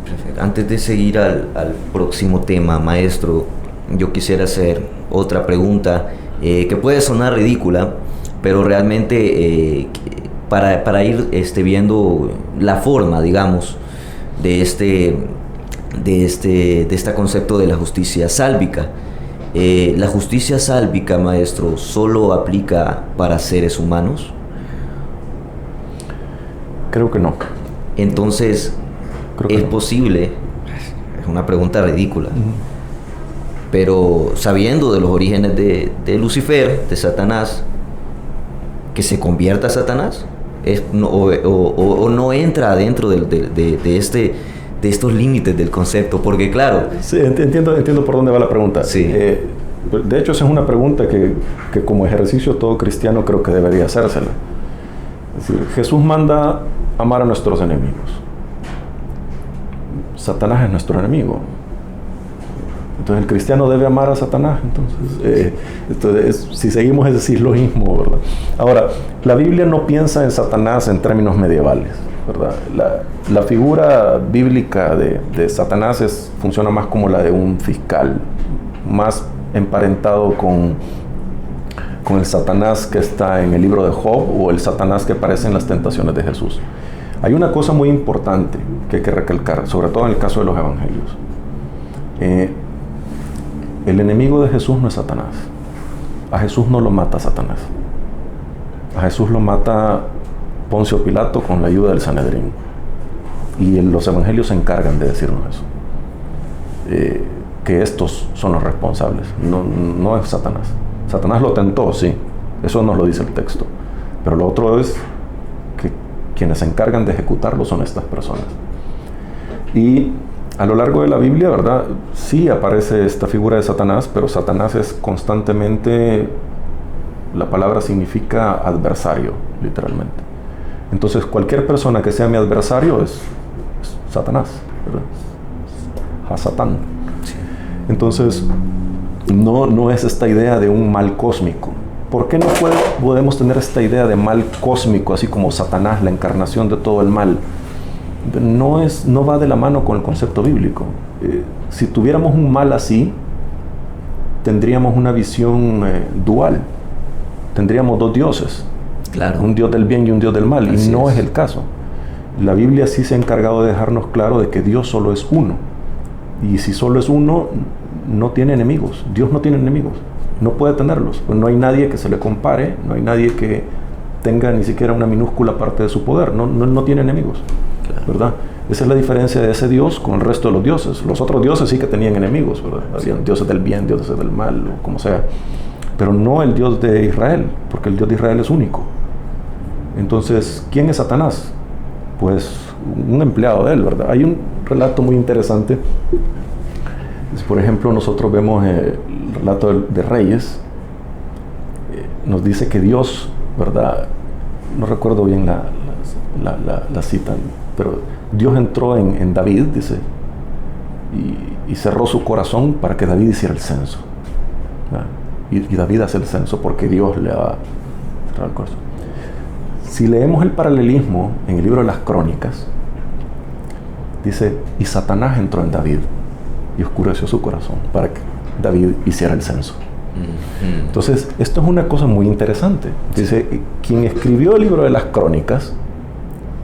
Perfecto. Antes de seguir al próximo tema, maestro, yo quisiera hacer otra pregunta que puede sonar ridícula, pero realmente para ir viendo la forma, digamos, de este concepto de la justicia sálvica. ¿La justicia sálvica, maestro, solo aplica para seres humanos? Creo que no. Entonces, ¿es posible? Es una pregunta ridícula. Pero sabiendo de los orígenes de Lucifer, de Satanás, que se convierta a Satanás, o no entra dentro de estos límites del concepto, porque claro... Sí, entiendo por dónde va la pregunta. Sí. De hecho, esa es una pregunta que como ejercicio todo cristiano creo que debería hacérsela. Es decir, Jesús manda amar a nuestros enemigos. Satanás es nuestro enemigo. Entonces el cristiano debe amar a Satanás. Entonces, si seguimos ese silogismo, ¿verdad? Ahora, la Biblia no piensa en Satanás en términos medievales, ¿verdad? La figura bíblica de Satanás funciona más como la de un fiscal, más emparentado con el Satanás que está en el libro de Job o el Satanás que aparece en las tentaciones de Jesús. Hay una cosa muy importante que hay que recalcar, sobre todo en el caso de los evangelios. El enemigo de Jesús no es Satanás. A Jesús no lo mata Satanás. A Jesús lo mata Poncio Pilato con la ayuda del Sanedrín. Y los evangelios se encargan de decirnos eso. Que estos son los responsables. No es Satanás. Satanás lo tentó, sí. Eso nos lo dice el texto. Pero lo otro es que quienes se encargan de ejecutarlo son estas personas. Y a lo largo de la Biblia, ¿verdad? Sí aparece esta figura de Satanás, pero Satanás es constantemente, la palabra significa adversario, literalmente. Entonces, cualquier persona que sea mi adversario es Satanás, ¿verdad? Hasatán. Entonces, no es esta idea de un mal cósmico. ¿Por qué no podemos tener esta idea de mal cósmico, así como Satanás, la encarnación de todo el mal? No va de la mano con el concepto bíblico. Si tuviéramos un mal así, tendríamos una visión dual. Tendríamos dos dioses. Claro. Un dios del bien y un dios del mal. Así y no es el caso. La Biblia sí se ha encargado de dejarnos claro de que Dios solo es uno. Y si solo es uno, no tiene enemigos. Dios no tiene enemigos. No puede tenerlos. No hay nadie que se le compare. No hay nadie que tenga ni siquiera una minúscula parte de su poder. No tiene enemigos. ¿Verdad? Esa es la diferencia de ese Dios con el resto de los dioses. Los otros dioses sí que tenían enemigos, ¿verdad? Habían dioses del bien, dioses del mal, o como sea. Pero no el Dios de Israel, porque el Dios de Israel es único. Entonces, ¿quién es Satanás? Pues un empleado de él, ¿verdad? Hay un relato muy interesante. Por ejemplo, nosotros vemos relato de Reyes, nos dice que Dios, ¿verdad? No recuerdo bien la cita, pero Dios entró en David, dice, y cerró su corazón para que David hiciera el censo. Y David hace el censo porque Dios le ha cerrado el corazón. Si leemos el paralelismo en el libro de las Crónicas, dice, y Satanás entró en David y oscureció su corazón para que David hiciera el censo. Entonces, esto es una cosa muy interesante. Dice, quien escribió el libro de las Crónicas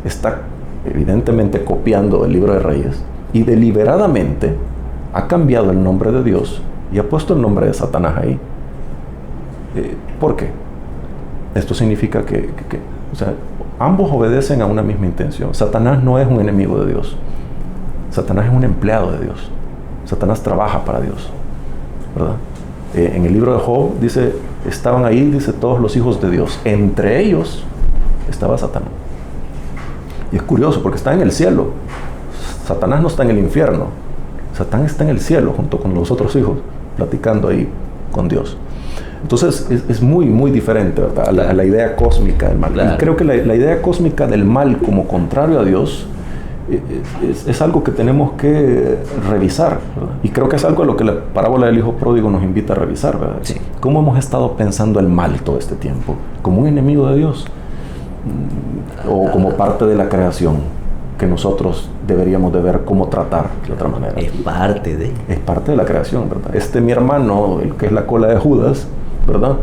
está evidentemente copiando el libro de Reyes y deliberadamente ha cambiado el nombre de Dios y ha puesto el nombre de Satanás ahí. ¿Por qué? Esto significa que o sea, ambos obedecen a una misma intención. Satanás no es un enemigo de Dios. Satanás es un empleado de Dios. Satanás trabaja para Dios, ¿verdad? En el libro de Job dice, estaban ahí, dice, todos los hijos de Dios. Entre ellos estaba Satanás. Y es curioso porque está en el cielo. Satanás no está en el infierno. Satanás está en el cielo junto con los otros hijos, platicando ahí con Dios. Entonces es muy, muy diferente, ¿verdad? A la idea cósmica del mal. Claro. Y creo que la idea cósmica del mal como contrario a Dios es algo que tenemos que revisar, ¿verdad? Y creo que es algo a lo que la parábola del hijo pródigo nos invita a revisar, ¿verdad? Sí. ¿Cómo hemos estado pensando el mal todo este tiempo? ¿Como un enemigo de Dios? ¿O como parte de la creación que nosotros deberíamos de ver cómo tratar de otra manera? Es parte de la creación, ¿verdad? Mi hermano, el que es la cola de Judas, ¿verdad?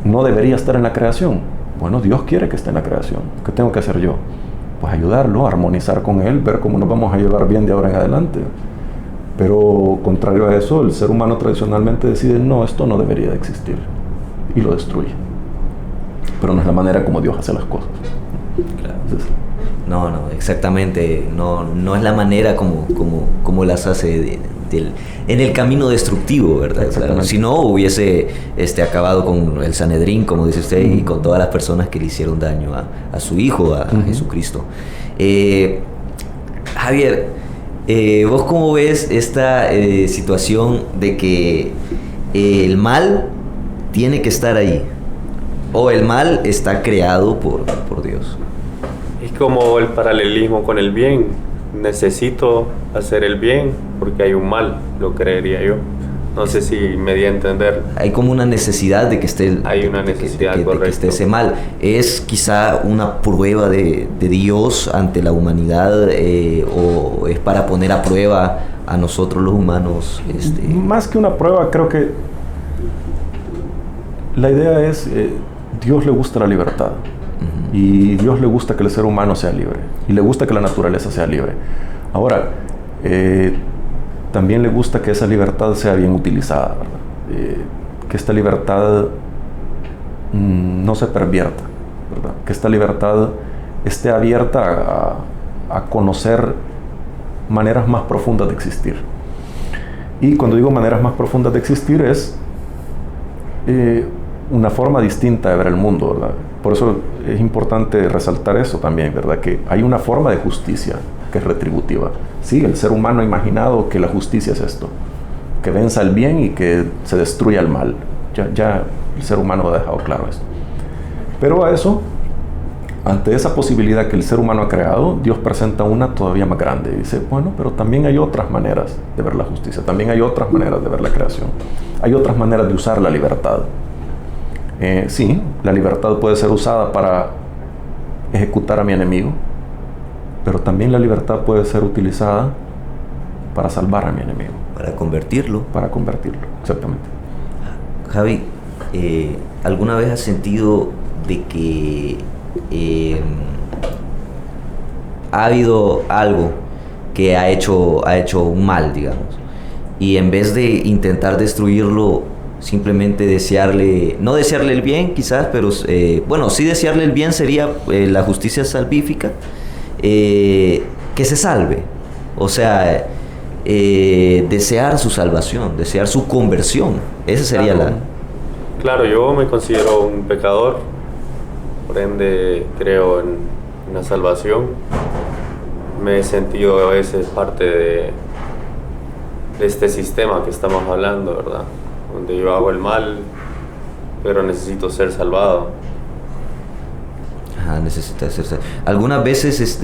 No debería estar en la creación. Bueno, Dios quiere que esté en la creación. ¿Qué tengo que hacer yo? Pues ayudarlo, armonizar con él, ver cómo nos vamos a llevar bien de ahora en adelante. Pero contrario a eso, el ser humano tradicionalmente decide, no, esto no debería de existir, y lo destruye. Pero no es la manera como Dios hace las cosas. Claro. Entonces, no, exactamente, no es la manera como las hace en el camino destructivo, ¿verdad? Claro, si no, hubiese acabado con el Sanedrín, como dice usted, y con todas las personas que le hicieron daño a su Hijo, a Jesucristo. Javier, ¿vos cómo ves esta situación de que el mal tiene que estar ahí? ¿O el mal está creado por Dios? Es como el paralelismo con el bien. Necesito hacer el bien porque hay un mal, lo creería yo. No sé si me di a entender. Hay como una necesidad de que esté de que esté ese mal. ¿Es quizá una prueba de Dios ante la humanidad o es para poner a prueba a nosotros los humanos? Más que una prueba, creo que la idea es Dios le gusta la libertad. Y Dios le gusta que el ser humano sea libre. Y le gusta que la naturaleza sea libre. Ahora, también le gusta que esa libertad sea bien utilizada, ¿verdad? Que esta libertad no se pervierta, ¿verdad? Que esta libertad esté abierta a conocer maneras más profundas de existir. Y cuando digo maneras más profundas de existir es una forma distinta de ver el mundo, ¿verdad? Por eso es importante resaltar eso también, ¿verdad? Que hay una forma de justicia que es retributiva. Sí, el ser humano ha imaginado que la justicia es esto, que venza el bien y que se destruya el mal. Ya el ser humano ha dejado claro esto. Pero a eso, ante esa posibilidad que el ser humano ha creado, Dios presenta una todavía más grande. Y dice, bueno, pero también hay otras maneras de ver la justicia, también hay otras maneras de ver la creación. Hay otras maneras de usar la libertad. Sí, la libertad puede ser usada para ejecutar a mi enemigo, pero también la libertad puede ser utilizada para salvar a mi enemigo. Para convertirlo. Para convertirlo, exactamente. Javi, ¿alguna vez has sentido de que ha habido algo que ha hecho un mal, digamos, y en vez de intentar destruirlo, simplemente no desearle el bien quizás, pero sí desearle el bien sería la justicia salvífica, que se salve, o sea, desear su salvación, desear su conversión, esa sería Claro, yo me considero un pecador, por ende creo en la salvación. Me he sentido a veces parte este sistema que estamos hablando, ¿verdad? Donde yo hago el mal, pero necesito ser salvado. Necesita ser salvado. Algunas veces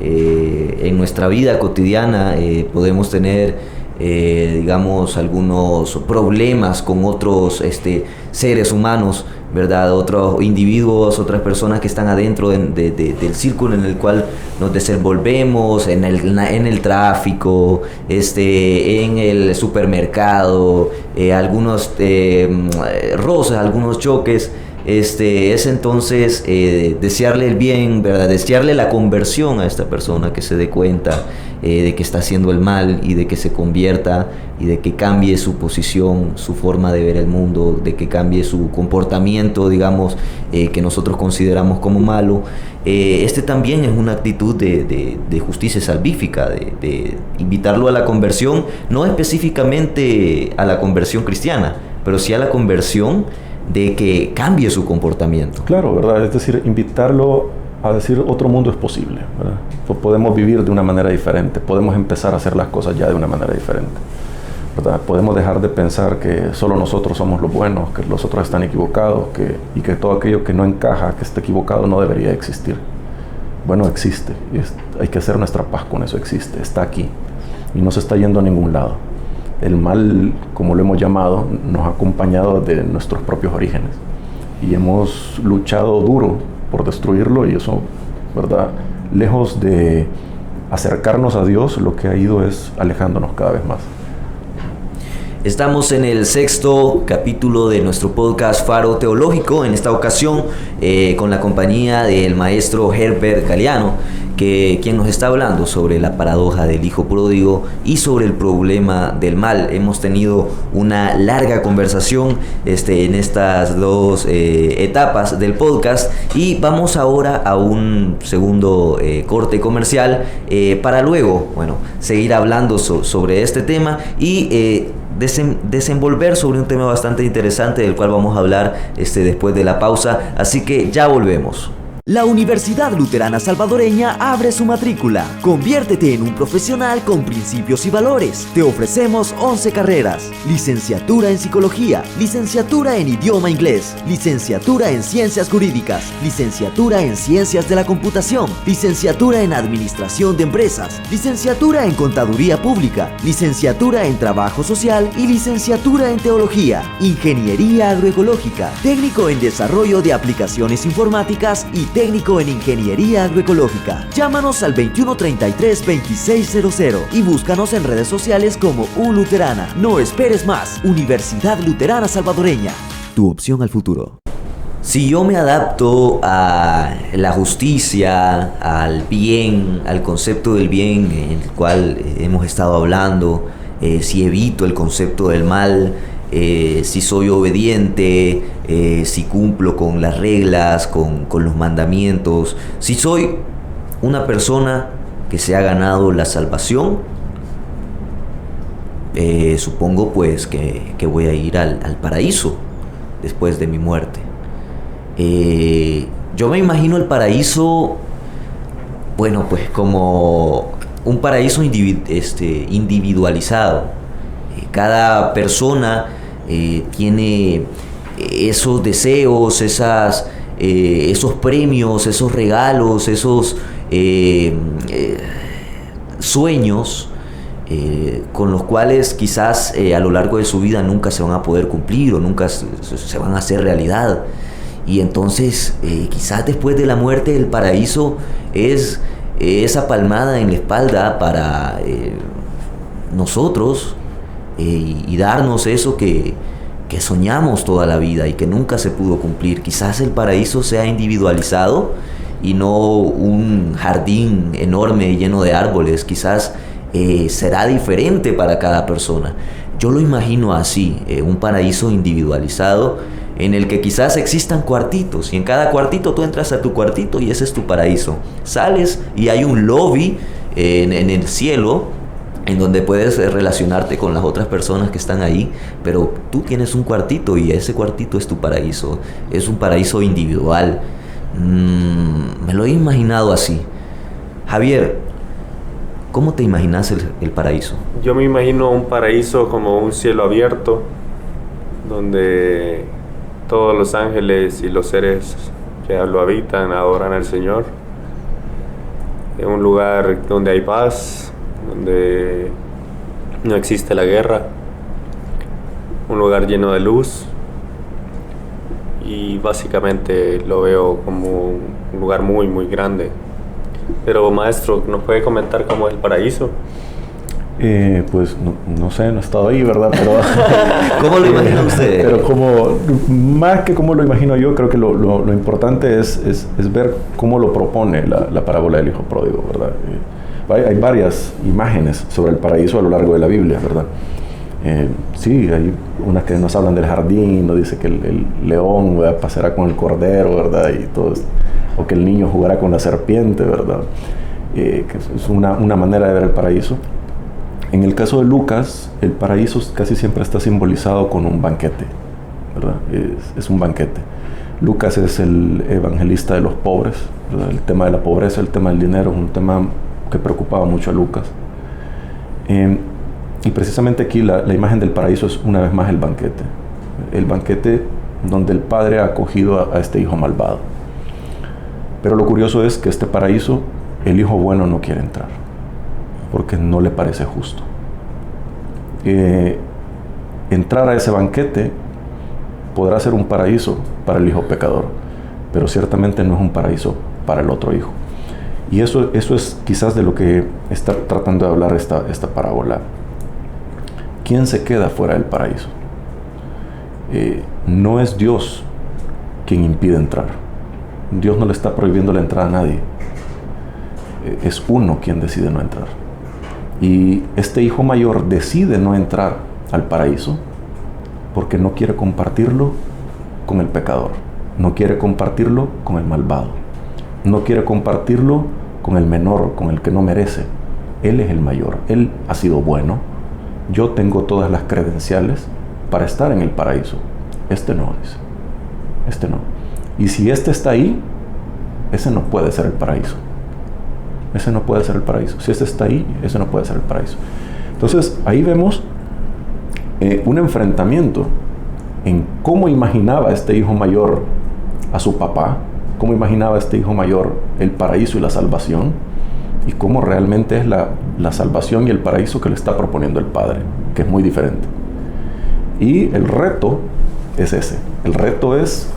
en nuestra vida cotidiana podemos tener digamos algunos problemas con otros seres humanos, ¿verdad? Otros individuos, otras personas que están adentro del círculo en el cual nos desenvolvemos, en el tráfico, en el supermercado, algunos roces, algunos choques. Es entonces desearle el bien, ¿verdad? Desearle la conversión a esta persona, que se dé cuenta de que está haciendo el mal y de que se convierta y de que cambie su posición, su forma de ver el mundo, de que cambie su comportamiento, digamos, que nosotros consideramos como malo. También es una actitud de justicia salvífica, de invitarlo a la conversión, no específicamente a la conversión cristiana, pero sí a la conversión de que cambie su comportamiento. Claro, ¿verdad? Es decir, invitarlo a decir otro mundo es posible, ¿verdad? Podemos vivir de una manera diferente, podemos empezar a hacer las cosas ya de una manera diferente, ¿verdad? Podemos dejar de pensar que solo nosotros somos los buenos, que los otros están equivocados, y que todo aquello que no encaja, que esté equivocado, no debería existir. Bueno, existe, y hay que hacer nuestra paz con eso, existe, está aquí, y no se está yendo a ningún lado. El mal, como lo hemos llamado, nos ha acompañado desde nuestros propios orígenes y hemos luchado duro por destruirlo, y eso, ¿verdad? Lejos de acercarnos a Dios, lo que ha ido es alejándonos cada vez más. Estamos en el 6º capítulo de nuestro podcast Faro Teológico, en esta ocasión con la compañía del maestro Herbert Galeano, quien nos está hablando sobre la paradoja del hijo pródigo y sobre el problema del mal. Hemos tenido una larga conversación en estas dos etapas del podcast, y vamos ahora a un segundo corte comercial para luego, seguir hablando sobre este tema y desenvolver sobre un tema bastante interesante del cual vamos a hablar después de la pausa, así que ya volvemos. La Universidad Luterana Salvadoreña abre su matrícula. Conviértete en un profesional con principios y valores. Te ofrecemos 11 carreras: licenciatura en psicología, licenciatura en idioma inglés, licenciatura en ciencias jurídicas, licenciatura en ciencias de la computación, licenciatura en administración de empresas, licenciatura en contaduría pública, licenciatura en trabajo social y licenciatura en teología, ingeniería agroecológica, técnico en desarrollo de aplicaciones informáticas y técnico en ingeniería agroecológica. Llámanos al 2133-2600 y búscanos en redes sociales como ULuterana. No esperes más. Universidad Luterana Salvadoreña. Tu opción al futuro. Si yo me adapto a la justicia, al bien, al concepto del bien en el cual hemos estado hablando, si evito el concepto del mal, si soy obediente, si cumplo con las reglas, con los mandamientos, si soy una persona que se ha ganado la salvación, supongo pues que voy a ir al paraíso después de mi muerte. Yo me imagino el paraíso, pues como un paraíso individualizado. Cada persona tiene esos deseos, esos premios, esos regalos, esos sueños con los cuales quizás a lo largo de su vida nunca se van a poder cumplir o nunca se van a hacer realidad. Y entonces quizás después de la muerte el paraíso es esa palmada en la espalda para nosotros, y darnos eso que soñamos toda la vida y que nunca se pudo cumplir. Quizás el paraíso sea individualizado y no un jardín enorme lleno de árboles. Quizás será diferente para cada persona. Yo lo imagino así, un paraíso individualizado en el que quizás existan cuartitos, y en cada cuartito tú entras a tu cuartito y ese es tu paraíso. Sales y hay un lobby en el cielo en donde puedes relacionarte con las otras personas que están ahí, pero tú tienes un cuartito y ese cuartito es tu paraíso. Es un paraíso individual. Me lo he imaginado así. Javier, ¿Cómo te imaginas el paraíso? Yo me imagino un paraíso como un cielo abierto, donde todos los ángeles y los seres que lo habitan adoran al Señor. Es un lugar donde hay paz, donde no existe la guerra, un lugar lleno de luz, y básicamente lo veo como un lugar muy, muy grande. Pero maestro, ¿nos puede comentar cómo es el paraíso? Pues no sé, no he estado ahí, ¿verdad? Pero, ¿Cómo lo imagina usted? Pero más que cómo lo imagino yo, creo que lo importante es ver cómo lo propone la parábola del hijo pródigo, ¿verdad? Hay varias imágenes sobre el paraíso a lo largo de la Biblia, ¿verdad? Sí, hay unas que nos hablan del jardín, nos dice que el león, ¿verdad?, pasará con el cordero, ¿verdad? Y todo esto, o que el niño jugará con la serpiente, ¿verdad? Que es una manera de ver el paraíso. En el caso de Lucas, el paraíso casi siempre está simbolizado con un banquete, ¿verdad? Es un banquete. Lucas es el evangelista de los pobres, ¿verdad? El tema de la pobreza, el tema del dinero es un tema que preocupaba mucho a Lucas. Y precisamente aquí la imagen del paraíso es una vez más el banquete. El banquete donde el padre ha acogido a este hijo malvado. Pero lo curioso es que este paraíso, el hijo bueno no quiere entrar, porque no le parece justo. Entrar a ese banquete podrá ser un paraíso para el hijo pecador, pero ciertamente no es un paraíso para el otro hijo. Y eso es quizás de lo que está tratando de hablar esta parábola. ¿Quién se queda fuera del paraíso? No es Dios quien impide entrar. Dios no le está prohibiendo la entrada a nadie. Es uno quien decide no entrar. Y este hijo mayor decide no entrar al paraíso porque no quiere compartirlo con el pecador, no quiere compartirlo con el malvado, no quiere compartirlo con el menor, con el que no merece. Él es el mayor, él ha sido bueno, yo tengo todas las credenciales para estar en el paraíso. Este no, dice. Este no. Y si este está ahí, ese no puede ser el paraíso. Ese no puede ser el paraíso. Si este está ahí, ese no puede ser el paraíso. Entonces, ahí vemos un enfrentamiento en cómo imaginaba este hijo mayor a su papá, cómo imaginaba este hijo mayor el paraíso y la salvación, y cómo realmente es la salvación y el paraíso que le está proponiendo el Padre, que es muy diferente. Y el reto es ese. El reto es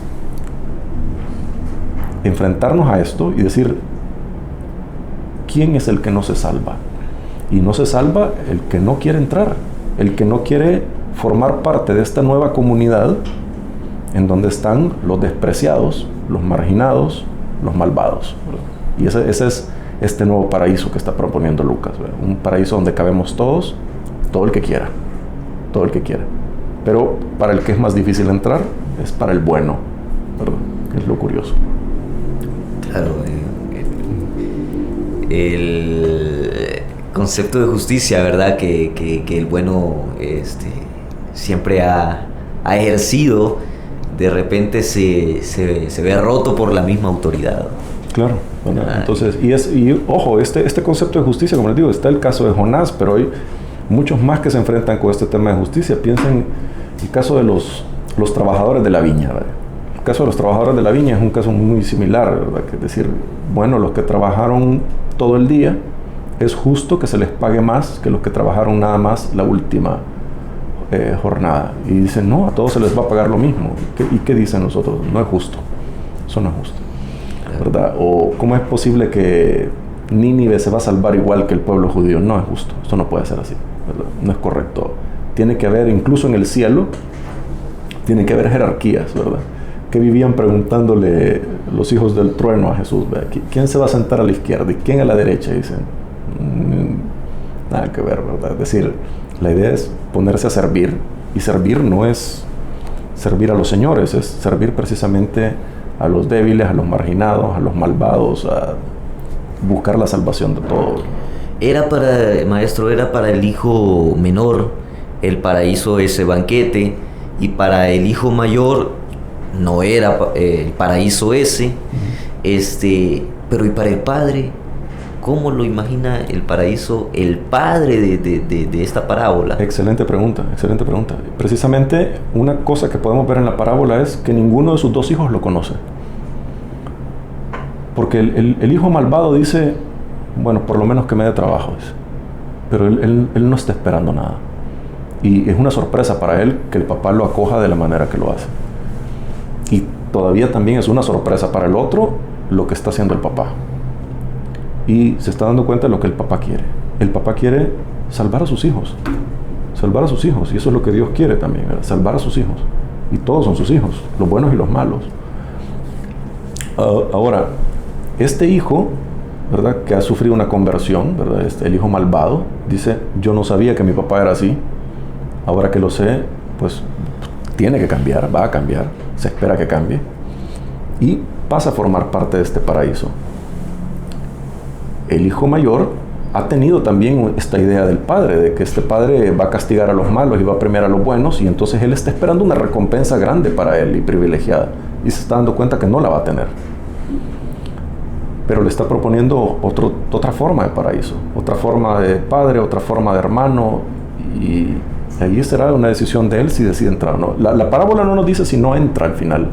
enfrentarnos a esto y decir, ¿quién es el que no se salva? Y no se salva el que no quiere entrar, el que no quiere formar parte de esta nueva comunidad en donde están los despreciados, los marginados, los malvados, ¿verdad? Y ese es este nuevo paraíso que está proponiendo Lucas, ¿verdad? Un paraíso donde cabemos todos, todo el que quiera, todo el que quiera. Pero para el que es más difícil entrar es para el bueno, ¿verdad? Es lo curioso. Claro, el concepto de justicia, ¿verdad? Que el bueno siempre ha ejercido, de repente se ve roto por la misma autoridad. Claro, bueno, entonces, y ojo, este concepto de justicia, como les digo, está el caso de Jonás, pero hay muchos más que se enfrentan con este tema de justicia. Piensen en el caso de los trabajadores de la viña, ¿verdad? El caso de los trabajadores de la viña es un caso muy similar, ¿verdad? Que es decir, bueno, los que trabajaron todo el día, es justo que se les pague más que los que trabajaron nada más la última jornada. Y dicen, no, a todos se les va a pagar lo mismo. ¿Y qué dicen nosotros? No es justo. Eso no es justo, ¿verdad? O ¿cómo es posible que Nínive se va a salvar igual que el pueblo judío? No es justo. Esto no puede ser así, ¿verdad? No es correcto. Tiene que haber, incluso en el cielo, tiene que haber jerarquías, ¿verdad? Que vivían preguntándole los hijos del trueno a Jesús, ¿verdad? ¿Quién se va a sentar a la izquierda y quién a la derecha? Y dicen, nada que ver, ¿verdad? Es decir, la idea es ponerse a servir, y servir no es servir a los señores, es servir precisamente a los débiles, a los marginados, a los malvados, a buscar la salvación de todos. Maestro, era para el hijo menor el paraíso ese banquete, y para el hijo mayor no era el paraíso ese, pero ¿y para el padre? ¿cómo lo imagina el paraíso el padre de esta parábola? Excelente pregunta, excelente pregunta. Precisamente una cosa que podemos ver en la parábola es que ninguno de sus dos hijos lo conoce. Porque el hijo malvado dice, bueno, por lo menos que me dé trabajo, dice. Pero él no está esperando nada. Y es una sorpresa para él que el papá lo acoja de la manera que lo hace. Y todavía también es una sorpresa para el otro lo que está haciendo el papá. Y se está dando cuenta de lo que el papá quiere. El papá quiere salvar a sus hijos. Salvar a sus hijos. Y eso es lo que Dios quiere también, ¿verdad? Salvar a sus hijos. Y todos son sus hijos, los buenos y los malos. Ahora, este hijo, ¿verdad?, que ha sufrido una conversión, ¿verdad?, el hijo malvado, dice, yo no sabía que mi papá era así. Ahora que lo sé, pues tiene que cambiar, va a cambiar, se espera que cambie. Y pasa a formar parte de este paraíso. El hijo mayor ha tenido también esta idea del padre, de que este padre va a castigar a los malos y va a premiar a los buenos, y entonces él está esperando una recompensa grande para él y privilegiada, y se está dando cuenta que no la va a tener. Pero le está proponiendo otra forma de paraíso, otra forma de padre, otra forma de hermano, y ahí será una decisión de él si decide entrar o no. La parábola no nos dice si no entra al final,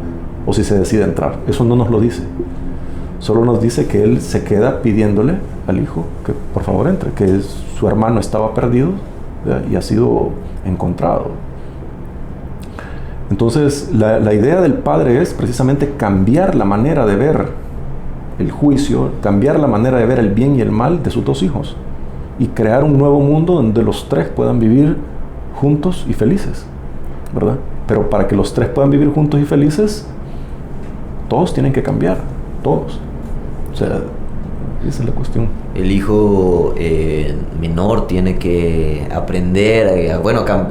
o si se decide entrar, eso no nos lo dice. Solo nos dice que él se queda pidiéndole al hijo que por favor entre, que su hermano estaba perdido, ¿verdad?, y ha sido encontrado. Entonces la idea del padre es precisamente cambiar la manera de ver el juicio, cambiar la manera de ver el bien y el mal de sus dos hijos y crear un nuevo mundo donde los tres puedan vivir juntos y felices, ¿verdad? Pero para que los tres puedan vivir juntos y felices, todos tienen que cambiar, todos. O sea, esa es la cuestión. El hijo menor tiene que aprender,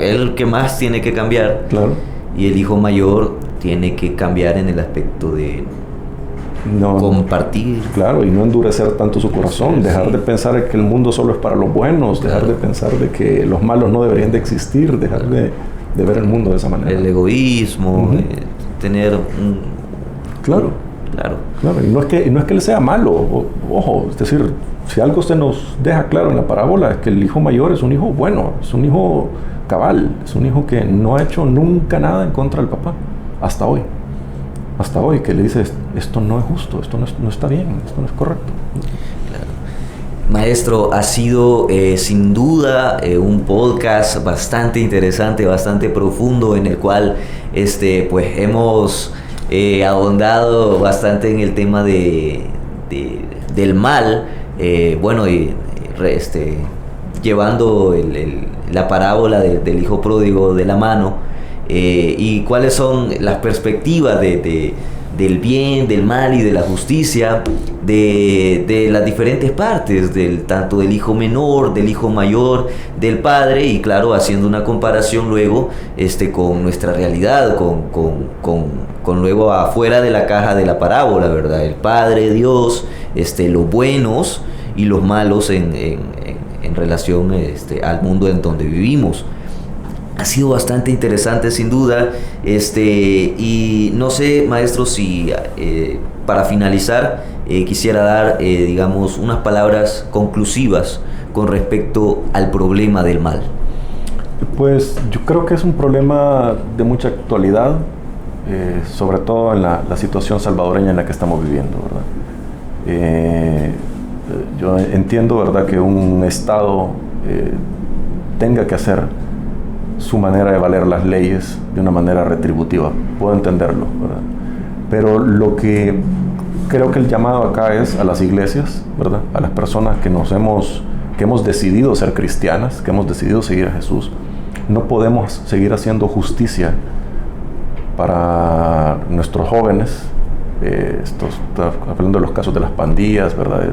el que más tiene que cambiar. Claro. Y el hijo mayor tiene que cambiar en el aspecto de compartir. Claro, y no endurecer tanto su corazón, dejar de pensar que el mundo solo es para los buenos, dejar de pensar de que los malos no deberían de existir, dejar de ver el mundo de esa manera. El egoísmo, tener un... Claro, y no es que él sea malo, ojo, es decir, si algo se nos deja claro en la parábola es que el hijo mayor es un hijo bueno, es un hijo cabal, es un hijo que no ha hecho nunca nada en contra del papá, hasta hoy, que le dice, esto no es justo, esto no está bien, esto no es correcto. Claro. Maestro, ha sido sin duda un podcast bastante interesante, bastante profundo, en el cual pues hemos ahondado bastante en el tema del mal, llevando la parábola del hijo pródigo de la mano. Y cuáles son las perspectivas del bien, del mal y de la justicia de las diferentes partes, tanto del hijo menor, del hijo mayor, del padre, y claro, haciendo una comparación luego con nuestra realidad, con luego afuera de la caja de la parábola, ¿verdad? El Padre, Dios, los buenos y los malos en relación al mundo en donde vivimos. Ha sido bastante interesante sin duda, y no sé, maestro, si para finalizar quisiera dar, digamos, unas palabras conclusivas con respecto al problema del mal. Pues yo creo que es un problema de mucha actualidad, sobre todo en la situación salvadoreña en la que estamos viviendo, ¿verdad? Yo entiendo, ¿verdad?, que un Estado tenga que hacer su manera de valer las leyes de una manera retributiva. Puedo entenderlo, ¿verdad? Pero lo que creo que el llamado acá es a las iglesias, ¿verdad?, a las personas que hemos decidido ser cristianas, que hemos decidido seguir a Jesús. No podemos seguir haciendo justicia para nuestros jóvenes. Hablando de los casos de las pandillas, ¿verdad?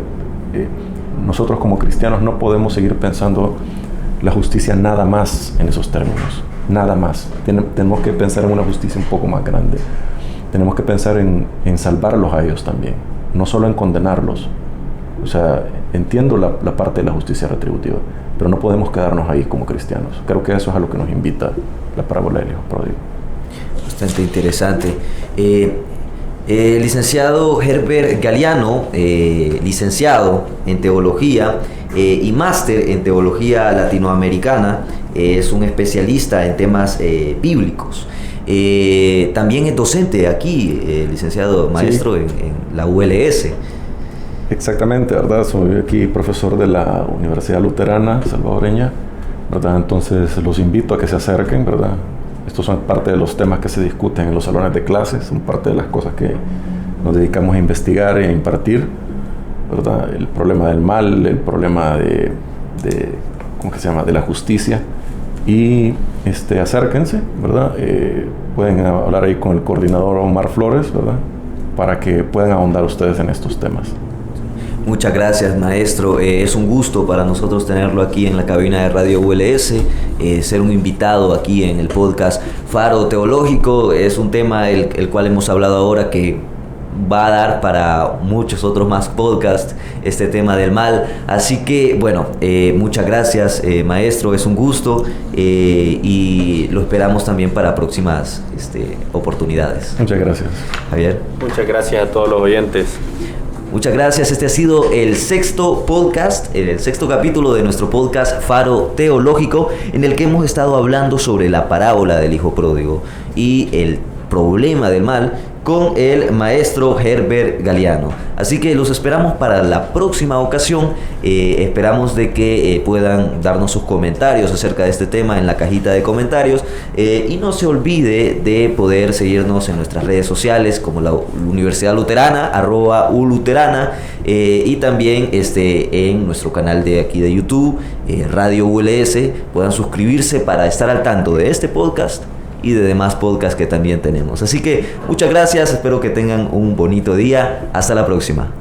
Nosotros como cristianos no podemos seguir pensando la justicia nada más en esos términos, nada más. Tenemos que pensar en una justicia un poco más grande. Tenemos que pensar en salvarlos a ellos también, no solo en condenarlos. O sea, entiendo la parte de la justicia retributiva, pero no podemos quedarnos ahí como cristianos. Creo que eso es a lo que nos invita la parábola del hijo pródigo. Bastante interesante. Licenciado Herbert Galeano, licenciado en Teología y máster en Teología Latinoamericana, es un especialista en temas bíblicos. También es docente aquí, licenciado maestro, sí, en la ULS. Exactamente, ¿verdad? Soy aquí profesor de la Universidad Luterana Salvadoreña, ¿verdad? Entonces los invito a que se acerquen, ¿verdad? Estos son parte de los temas que se discuten en los salones de clases, son parte de las cosas que nos dedicamos a investigar e impartir, ¿verdad? El problema del mal, el problema ¿cómo que se llama?, de la justicia. Y acérquense, ¿verdad? Pueden hablar ahí con el coordinador Omar Flores, ¿verdad?, para que puedan ahondar ustedes en estos temas. Muchas gracias, maestro. Es un gusto para nosotros tenerlo aquí en la cabina de Radio ULS, ser un invitado aquí en el podcast Faro Teológico. Es un tema el cual hemos hablado ahora que va a dar para muchos otros más podcasts, este tema del mal. Así que, bueno, muchas gracias, maestro. Es un gusto y lo esperamos también para próximas oportunidades. Muchas gracias, Javier. Muchas gracias a todos los oyentes. Muchas gracias. Este ha sido el sexto podcast, el sexto capítulo de nuestro podcast Faro Teológico, en el que hemos estado hablando sobre la parábola del hijo pródigo y el problema del mal con el maestro Herbert Galeano. Así que los esperamos para la próxima ocasión. Esperamos de que puedan darnos sus comentarios acerca de este tema en la cajita de comentarios, y no se olvide de poder seguirnos en nuestras redes sociales como la Universidad Luterana, @uluterana, y también en nuestro canal de aquí de YouTube, Radio ULS. Puedan suscribirse para estar al tanto de este podcast y de demás podcasts que también tenemos. Así que muchas gracias, espero que tengan un bonito día. Hasta la próxima.